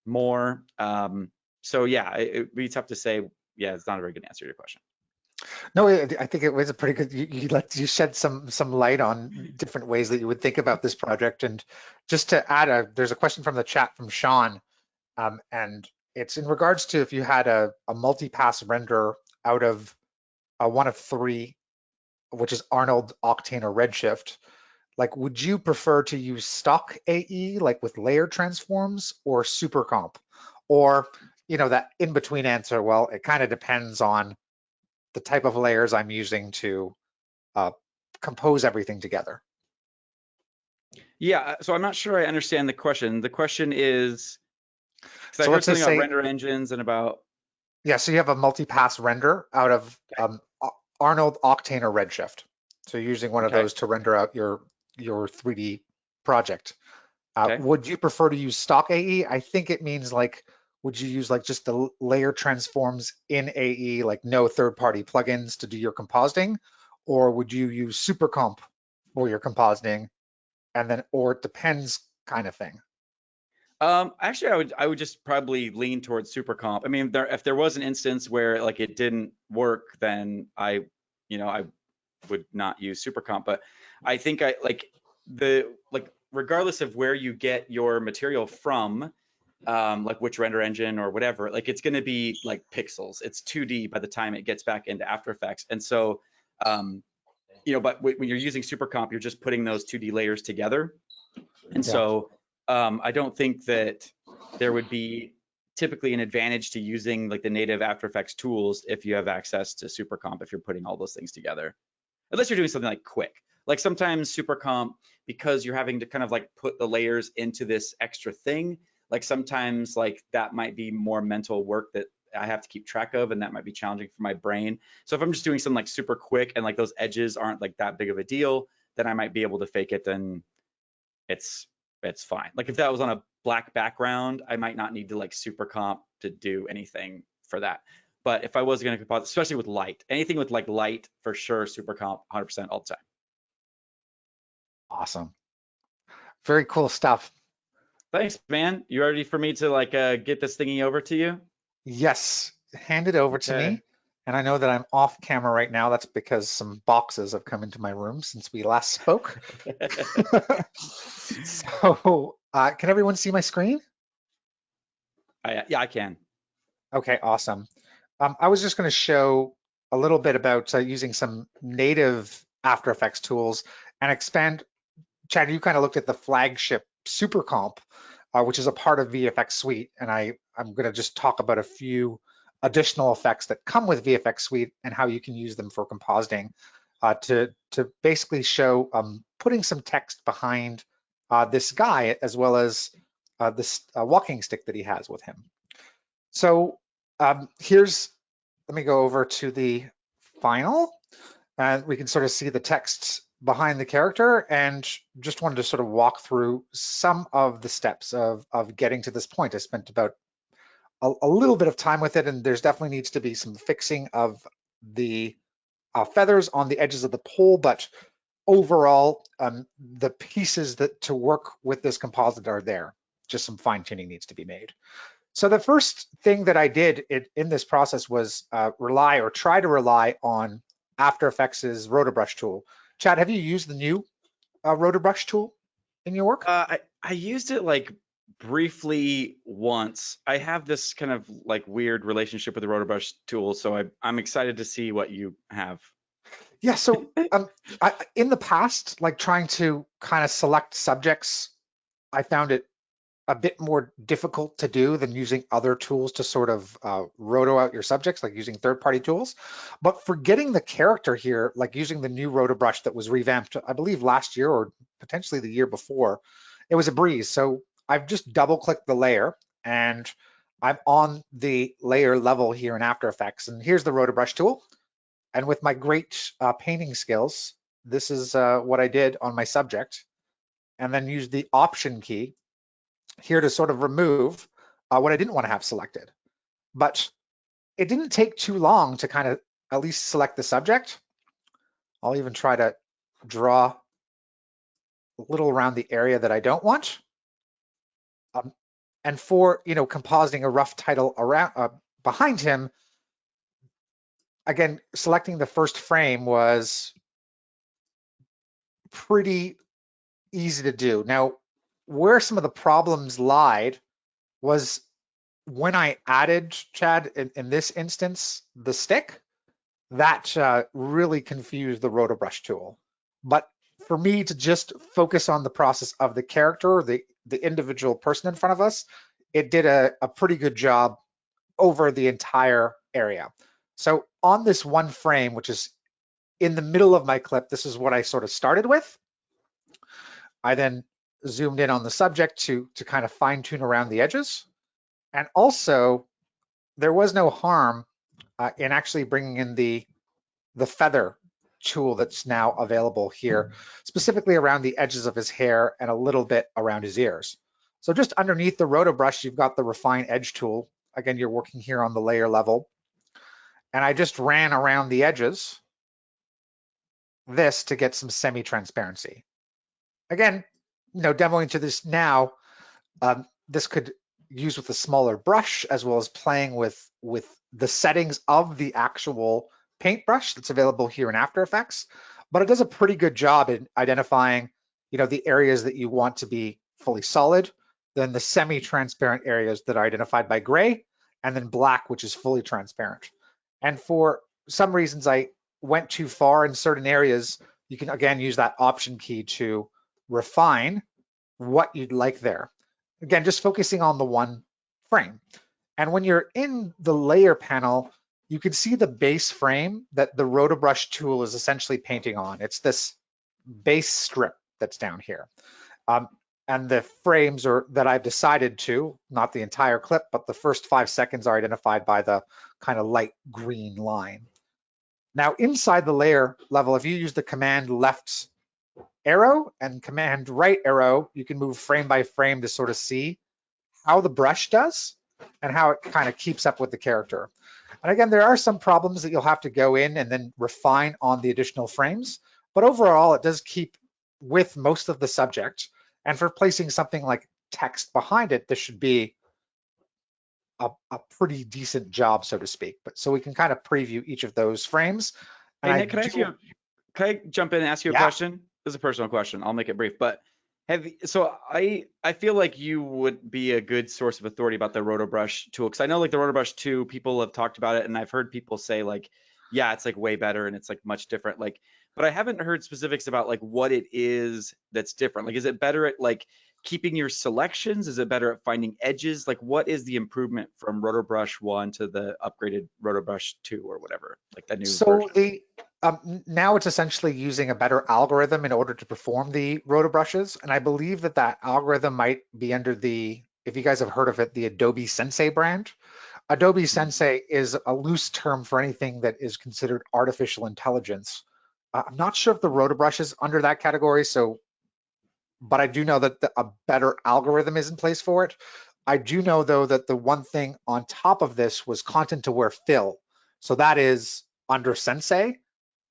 more. So yeah, it'd be tough to say. Yeah, it's not a very good answer to your question. No, I think it was a pretty good. You shed some light on different ways that you would think about this project. And just to add, there's a question from the chat from Sean, and it's in regards to if you had a multi-pass render out of a one of three, which is Arnold, Octane, or Redshift. Like, would you prefer to use stock AE, like with layer transforms, or Supercomp, or that in between answer? Well, it kind of depends on the type of layers I'm using to compose everything together. Yeah, so I'm not sure I understand the question. The question is, because I So heard let's just something about say, render engines and about, yeah, so you have a multi-pass render out of Arnold, Octane, or Redshift. So you're using one of okay, those to render out your 3D project. okay. Would you prefer to use stock AE? I think it means like, would you use like just the layer transforms in AE, like no third-party plugins to do your compositing? Or would you use Supercomp for your compositing and then, or it depends kind of thing? Actually, I would just probably lean towards Supercomp. I mean, if there was an instance where like it didn't work, then I would not use Supercomp. But I think I like regardless of where you get your material from, like which render engine or whatever, like it's going to be like pixels. It's 2D by the time it gets back into After Effects. And so, um, but when you're using Supercomp, you're just putting those 2D layers together. And Yeah. so I don't think that there would be typically an advantage to using like the native After Effects tools if you have access to Supercomp, if you're putting all those things together, unless you're doing something like quick. Like sometimes Supercomp, because you're having to kind of like put the layers into this extra thing, like sometimes like that might be more mental work that I have to keep track of, and that might be challenging for my brain. So if I'm just doing something like super quick and like those edges aren't like that big of a deal, then I might be able to fake it, and it's it's fine. Like if that was on a black background, I might not need to like super comp to do anything for that. But if I was going to compose, especially with light, anything with like light, for sure, super comp 100% all the time. Awesome. Very cool stuff. Thanks, man. You ready for me to like get this thingy over to you? Yes, hand it over to Okay. me. And I know that I'm off camera right now. That's because some boxes have come into my room since we last spoke. So, can everyone see my screen? Yeah, I can. Okay, awesome. I was just going to show a little bit about using some native After Effects tools and expand. Chad, you kind of looked at the flagship Supercomp, which is a part of VFX Suite, and I'm going to just talk about a few additional effects that come with VFX Suite and how you can use them for compositing to basically show putting some text behind this guy as well as this walking stick that he has with him. So let me go over to the final, and we can sort of see the text behind the character, and just wanted to sort of walk through some of the steps of getting to this point. I spent about a little bit of time with it, and there's definitely needs to be some fixing of the feathers on the edges of the pole, but overall, the pieces that to work with this composite are there. Just some fine tuning needs to be made. So the first thing that I did in this process was try to rely on After Effects' Roto Brush tool. Chad, have you used the new Roto Brush tool in your work? I used it like briefly once. I have this kind of like weird relationship with the Roto Brush tool, so I'm excited to see what you have. Yeah, so in the past, like trying to kind of select subjects, I found it a bit more difficult to do than using other tools to sort of roto out your subjects, like using third-party tools. But for getting the character here, like using the new Roto Brush that was revamped, I believe last year or potentially the year before, it was a breeze. So I've just double-clicked the layer and I'm on the layer level here in After Effects. And here's the Roto Brush tool. And with my great painting skills, this is what I did on my subject, and then use the Option key here to sort of remove what I didn't want to have selected. But it didn't take too long to kind of at least select the subject. I'll even try to draw a little around the area that I don't want. And for, compositing a rough title around behind him, again, selecting the first frame was pretty easy to do. Now, where some of the problems lied was when I added, Chad, in this instance, the stick, that really confused the Roto Brush tool. But for me to just focus on the process of the character, the individual person in front of us, it did a pretty good job over the entire area. So on this one frame, which is in the middle of my clip, this is what I sort of started with. I then zoomed in on the subject to kind of fine tune around the edges. And also, there was no harm in actually bringing in the feather tool that's now available here, specifically around the edges of his hair and a little bit around his ears. So just underneath the Roto Brush, you've got the Refine Edge tool. Again, you're working here on the layer level. And I just ran around the edges this to get some semi-transparency. Again, demoing to this now, this could use with a smaller brush as well as playing with the settings of the actual paintbrush that's available here in After Effects. But it does a pretty good job in identifying, the areas that you want to be fully solid, then the semi-transparent areas that are identified by gray, and then black, which is fully transparent. And for some reasons I went too far in certain areas, you can again use that option key to refine what you'd like there. Again, just focusing on the one frame. And when you're in the layer panel, you can see the base frame that the Roto Brush tool is essentially painting on. It's this base strip that's down here. And the frames that I've decided to, not the entire clip, but the first 5 seconds are identified by the kind of light green line. Now inside the layer level, if you use the command left arrow and command right arrow, you can move frame by frame to sort of see how the brush does and how it kind of keeps up with the character. And again, there are some problems that you'll have to go in and then refine on the additional frames, but overall it does keep with most of the subject. And for placing something like text behind it, this should be a pretty decent job, so to speak. But so we can kind of preview each of those frames. And hey, Nick, can I jump in and ask you a question? This is a personal question. I'll make it brief. But I feel like you would be a good source of authority about the Roto Brush tool, because I know like the Roto Brush 2, people have talked about it, and I've heard people say like, yeah, it's like way better and it's like much different. Like, but I haven't heard specifics about like what it is that's different. Like, is it better at like keeping your selections? Is it better at finding edges? Like, what is the improvement from Roto Brush 1 to the upgraded Roto Brush 2 or whatever, like that new version? Now it's essentially using a better algorithm in order to perform the Roto Brushes. And I believe that algorithm might be under if you guys have heard of it, the Adobe Sensei brand. Adobe Sensei is a loose term for anything that is considered artificial intelligence. I'm not sure if the Roto Brush is under that category, but I do know that a better algorithm is in place for it. I do know though that the one thing on top of this was content aware fill. So that is under Sensei,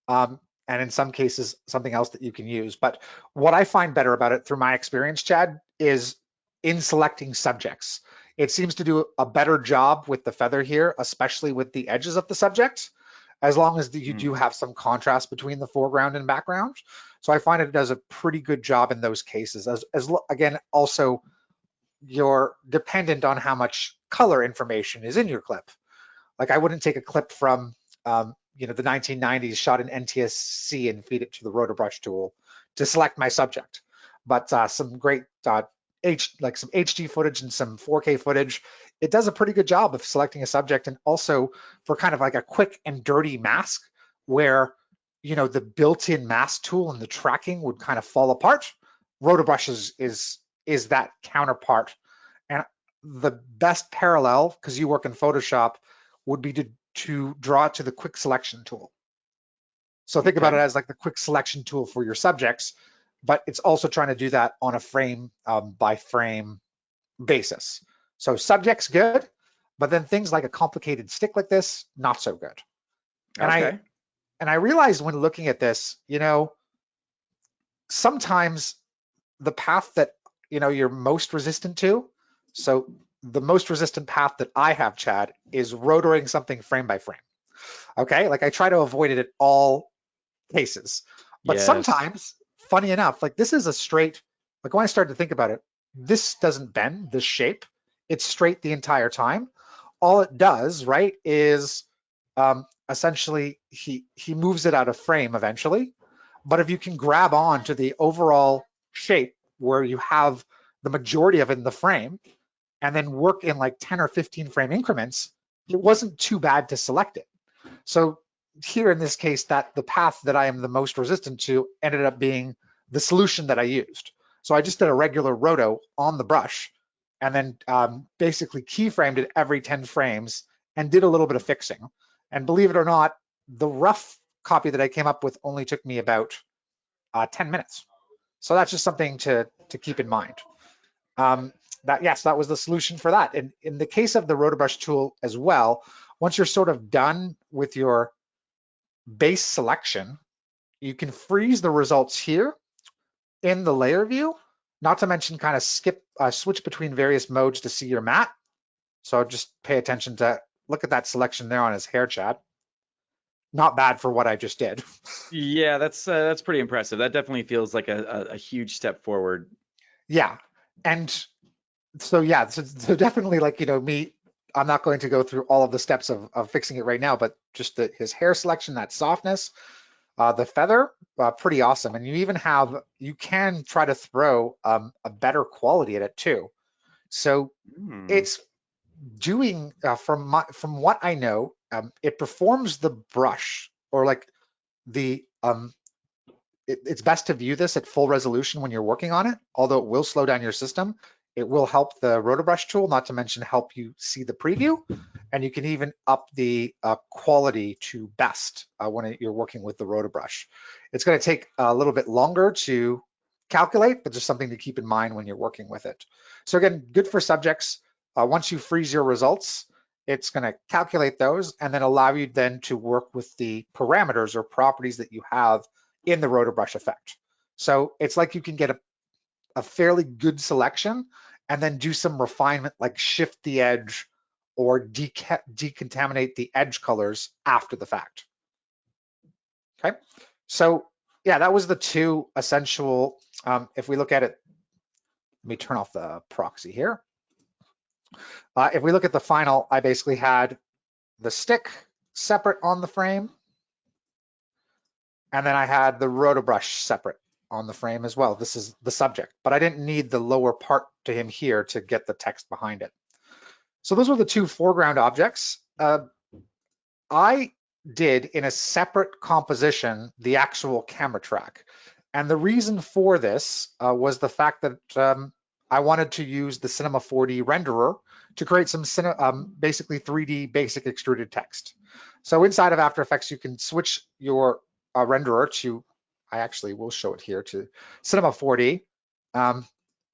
and in some cases, something else that you can use. But what I find better about it through my experience, Chad, is in selecting subjects. It seems to do a better job with the feather here, especially with the edges of the subject, as long as you do have some contrast between the foreground and background. So I find it does a pretty good job in those cases. Again, also, you're dependent on how much color information is in your clip. Like I wouldn't take a clip from the 1990s shot in NTSC and feed it to the Roto Brush tool to select my subject. But some great some HD footage and some 4K footage, it does a pretty good job of selecting a subject, and also for kind of like a quick and dirty mask where the built-in mask tool and the tracking would kind of fall apart. Roto Brush is that counterpart. And the best parallel, because you work in Photoshop, would be to draw it to the quick selection tool. So think about it as like the quick selection tool for your subjects, but it's also trying to do that on a frame by frame basis. So subjects good, but then things like a complicated stick like this, not so good. And I realized when looking at this, sometimes the path that you're most resistant to. So the most resistant path that I have, Chad, is rotoring something frame by frame. Okay, like I try to avoid it at all cases. But sometimes, funny enough, like this is a straight, like when I started to think about it, this doesn't bend, this shape, it's straight the entire time. All it does, right, is essentially he moves it out of frame eventually. But if you can grab on to the overall shape where you have the majority of it in the frame and then work in like 10 or 15 frame increments, it wasn't too bad to select it. So here in this case, that the path that I am the most resistant to ended up being the solution that I used. So I just did a regular roto on the brush and then basically keyframed it every 10 frames and did a little bit of fixing. And believe it or not, the rough copy that I came up with only took me about 10 minutes. So that's just something to keep in mind. Yes, that was the solution for that. And in the case of the Roto Brush tool as well, once you're sort of done with your base selection, you can freeze the results here in the layer view, not to mention kind of switch between various modes to see your matte. So just pay attention to, look at that selection there on his hair, Chad. Not bad for what I just did. Yeah, that's pretty impressive. That definitely feels like a huge step forward. Yeah. And so, yeah, so definitely like, me, I'm not going to go through all of the steps of fixing it right now, but just his hair selection, that softness, the feather, pretty awesome. And you can try to throw a better quality at it too. So it's doing, from what I know, it performs the brush, or like it's best to view this at full resolution when you're working on it, although it will slow down your system. It will help the Roto Brush tool, not to mention help you see the preview. And you can even up the quality to best when you're working with the Roto Brush. It's going to take a little bit longer to calculate, but just something to keep in mind when you're working with it. So again, good for subjects. Once you freeze your results, it's going to calculate those and then allow you then to work with the parameters or properties that you have in the Roto Brush effect. So it's like you can get a fairly good selection and then do some refinement, like shift the edge or decontaminate the edge colors after the fact. Okay, so yeah, that was the two essential. If we look at it, let me turn off the proxy here. If we look at the final, I basically had the stick separate on the frame, and then I had the Roto Brush separate on the frame as well. This is the subject, but I didn't need the lower part to him here to get the text behind it. So those were the two foreground objects. I did in a separate composition the actual camera track. And the reason for this was the fact that I wanted to use the Cinema 4D renderer to create some basically 3D basic extruded text. So inside of After Effects, you can switch your renderer to, I actually will show it here, to Cinema 4D,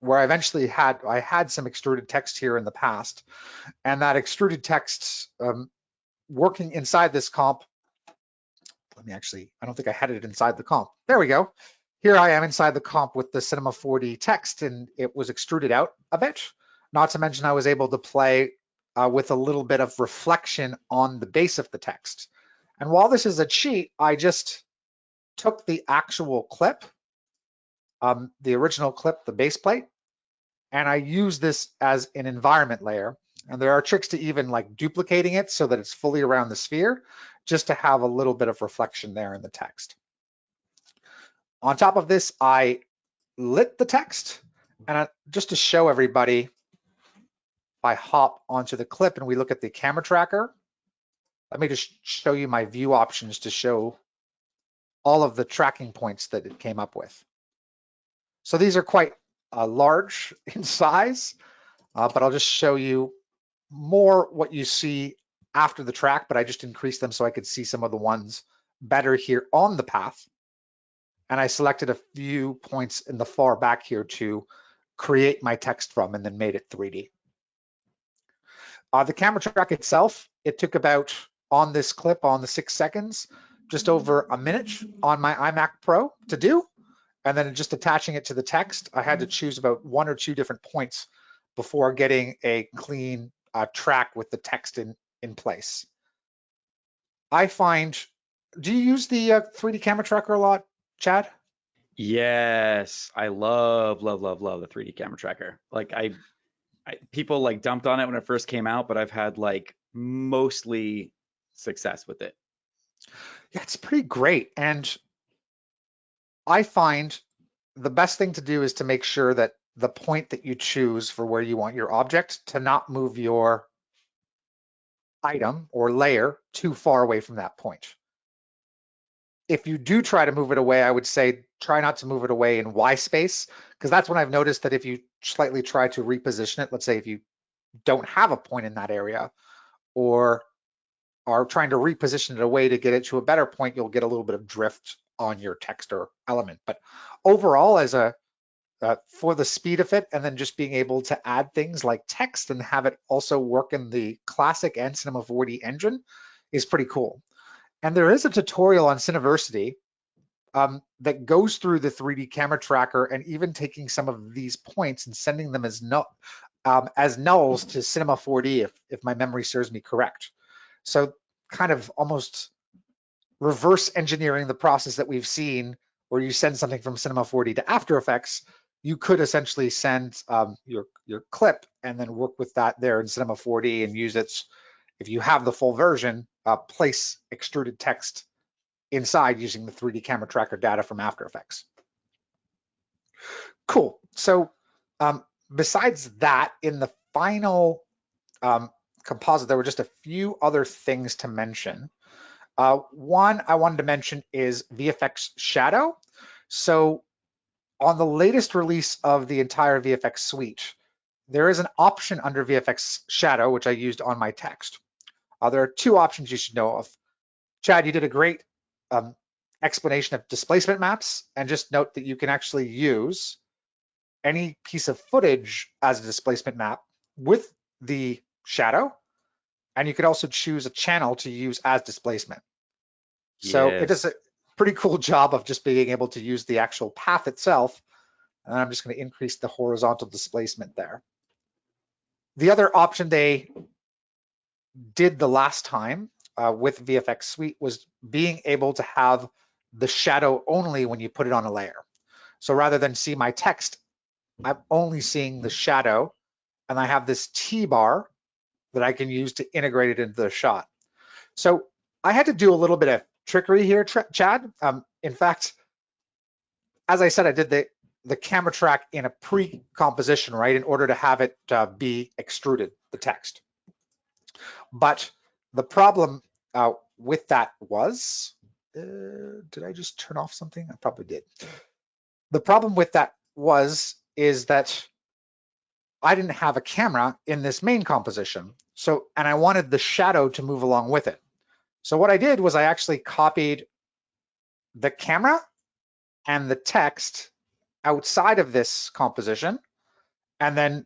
where I had some extruded text here in the past. And that extruded text working inside this comp, I don't think I had it inside the comp. There we go. Here I am inside the comp with the Cinema 4D text, and it was extruded out a bit. Not to mention I was able to play with a little bit of reflection on the base of the text. And while this is a cheat, I just took the actual clip, the original clip, the base plate, and I use this as an environment layer. And there are tricks to even like duplicating it so that it's fully around the sphere, just to have a little bit of reflection there in the text. On top of this, I lit the text, and just to show everybody, if I hop onto the clip and we look at the camera tracker, let me just show you my view options to show all of the tracking points that it came up with. So these are quite large in size, but I'll just show you more what you see after the track, but I just increased them so I could see some of the ones better here on the path. And I selected a few points in the far back here to create my text from and then made it 3D. The camera track itself, it took about, on this clip, on the 6 seconds, just over a minute on my iMac Pro to do. And then just attaching it to the text, I had to choose about 1 or 2 different points before getting a clean track with the text in place. I find, do you use the 3D camera tracker a lot, Chad? Yes, I love the 3D camera tracker. Like people like dumped on it when it first came out, but I've had like mostly success with it. Yeah, it's pretty great. And I find the best thing to do is to make sure that the point that you choose for where you want your object to not move your item or layer too far away from that point. If you do try to move it away, I would say try not to move it away in Y space, because that's when I've noticed that if you slightly try to reposition it, let's say if you don't have a point in that area or are trying to reposition it away to get it to a better point, you'll get a little bit of drift on your text or element. But overall, as a for the speed of it, and then just being able to add things like text and have it also work in the classic and Cinema 4D engine is pretty cool. And there is a tutorial on Cineversity that goes through the 3D camera tracker and even taking some of these points and sending them as nulls to Cinema 4D, if my memory serves me correct. So kind of almost reverse engineering the process that we've seen where you send something from Cinema 4D to After Effects. You could essentially send your clip and then work with that there in Cinema 4D and use it, if you have the full version, place extruded text inside using the 3D camera tracker data from After Effects. Cool. So besides that, in the final composite, there were just a few other things to mention. One I wanted to mention is VFX Shadow. So on the latest release of the entire VFX suite, there is an option under VFX Shadow, which I used on my text. There are two options you should know of. Chad, you did a great explanation of displacement maps, and just note that you can actually use any piece of footage as a displacement map with the shadow, and you could also choose a channel to use as displacement. So it does a pretty cool job of just being able to use the actual path itself. And I'm just going to increase the horizontal displacement there. The other option they did the last time with VFX Suite was being able to have the shadow only when you put it on a layer. So rather than see my text, I'm only seeing the shadow, and I have this T-bar that I can use to integrate it into the shot. So I had to do a little bit of trickery here, Chad. In fact, as I said, I did the camera track in a pre-composition, right, in order to have it be extruded, the text. But the problem with that was, did I just turn off something? I probably did. The problem with that is that I didn't have a camera in this main composition. So, and I wanted the shadow to move along with it. So what I did was I actually copied the camera and the text outside of this composition, and then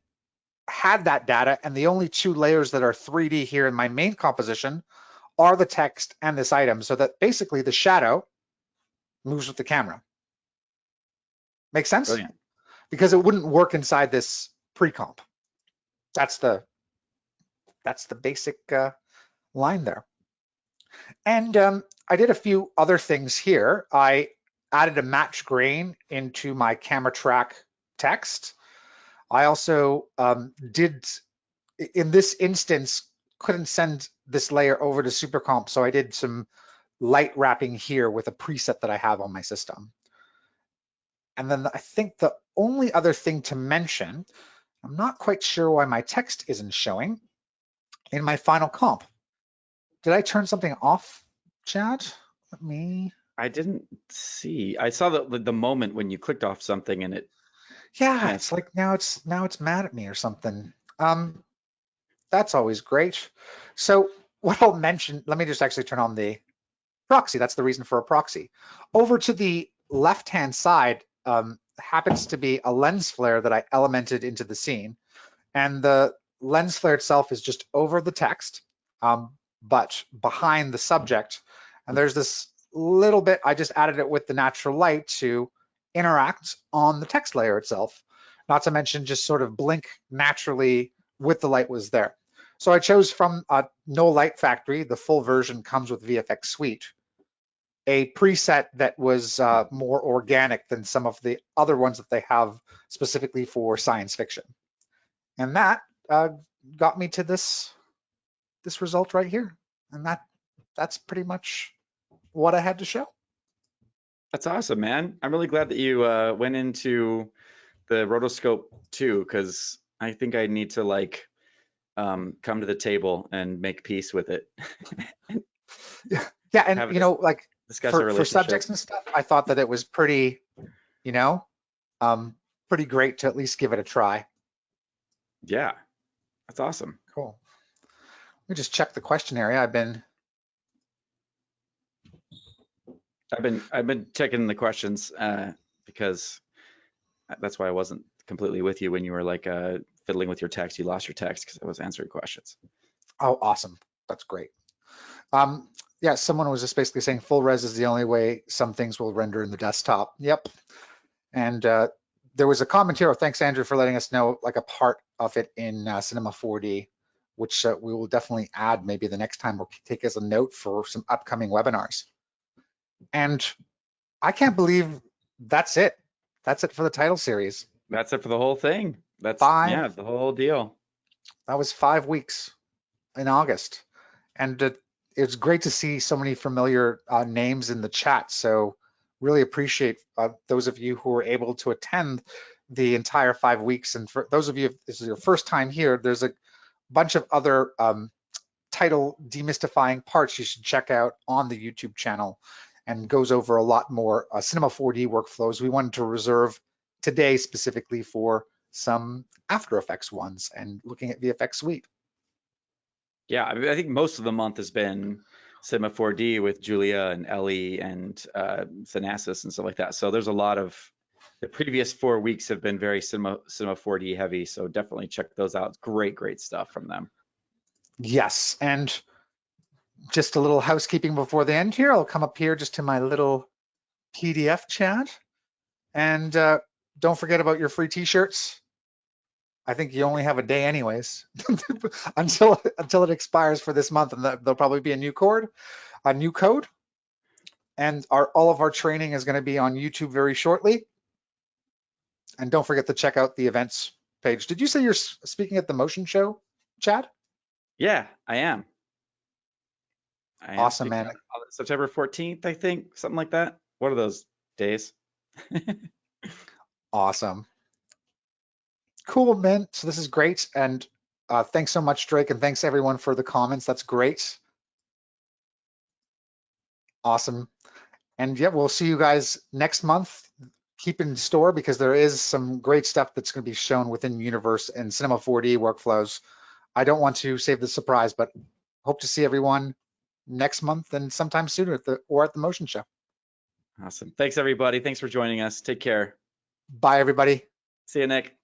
had that data, and the only two layers that are 3D here in my main composition are the text and this item, so that basically the shadow moves with the camera. Make sense? Brilliant. Because it wouldn't work inside this pre-comp. That's the basic line there. And I did a few other things here. I added a match grain into my camera track text. I also did, in this instance, couldn't send this layer over to Supercomp, so I did some light wrapping here with a preset that I have on my system. And then I think the only other thing to mention, I'm not quite sure why my text isn't showing in my final comp. Did I turn something off, Chad? Let me. I didn't see. I saw the moment when you clicked off something and it. Yeah, it's like now it's mad at me or something. That's always great. So what I'll mention, let me just actually turn on the proxy. That's the reason for a proxy. Over to the left-hand side happens to be a lens flare that I elemented into the scene. And the lens flare itself is just over the text, but behind the subject. And there's this little bit, I just added it with the natural light to interact on the text layer itself. Not to mention just sort of blink naturally with the light was there. So I chose from No Light Factory, the full version comes with VFX Suite, a preset that was more organic than some of the other ones that they have specifically for science fiction. And that got me to this result right here. And that's pretty much what I had to show. That's awesome, man. I'm really glad that you went into the rotoscope too, because I think I need to like come to the table and make peace with it. Yeah, and you know, like discuss our for relationship. subjects and stuff, I thought that it was pretty, you know, pretty great to at least give it a try. Yeah, that's awesome. Cool. Let me just check the question area. I've been checking the questions because that's why I wasn't completely with you when you were like fiddling with your text. You lost your text because I was answering questions. Oh, awesome. That's great. Yeah, someone was just basically saying full res is the only way some things will render in the desktop. Yep. And there was a comment here. Thanks, Andrew, for letting us know like a part of it in Cinema 4D, which we will definitely add maybe the next time we'll take as a note for some upcoming webinars. And I can't believe that's it. That's it for the title series. That's it for the whole thing. That's Yeah, the whole deal. That was 5 weeks in August. And it's great to see so many familiar names in the chat. So really appreciate those of you who were able to attend the entire 5 weeks. And for those of you, if this is your first time here, there's a bunch of other title demystifying parts you should check out on the YouTube channel, and goes over a lot more Cinema 4D workflows. We wanted to reserve today specifically for some After Effects ones and looking at VFX Suite. Yeah, I mean, I think most of the month has been Cinema 4D with Julia and Ellie and Thanasis and stuff like that. So there's a lot of, the previous 4 weeks have been very Cinema 4D heavy. So definitely check those out. Great stuff from them. Yes, and just a little housekeeping before the end here. I'll come up here just to my little PDF chat. And don't forget about your free t-shirts. I think you only have a day anyways until it expires for this month, and there'll probably be a new code. And all of our training is going to be on YouTube very shortly. And don't forget to check out the events page. Did you say you're speaking at the Motion Show, Chad? Yeah, I am. Awesome, man. September 14th, I think, something like that. What are those days? Awesome. Cool, man. So this is great. And thanks so much, Drake. And thanks everyone for the comments. That's great. Awesome. And yeah, we'll see you guys next month. Keep in store because there is some great stuff that's going to be shown within Universe and Cinema 4D workflows. I don't want to save the surprise, but hope to see everyone next month and sometime sooner at the Motion Show. Awesome. Thanks, everybody. Thanks for joining us. Take care. Bye, everybody. See you, Nick.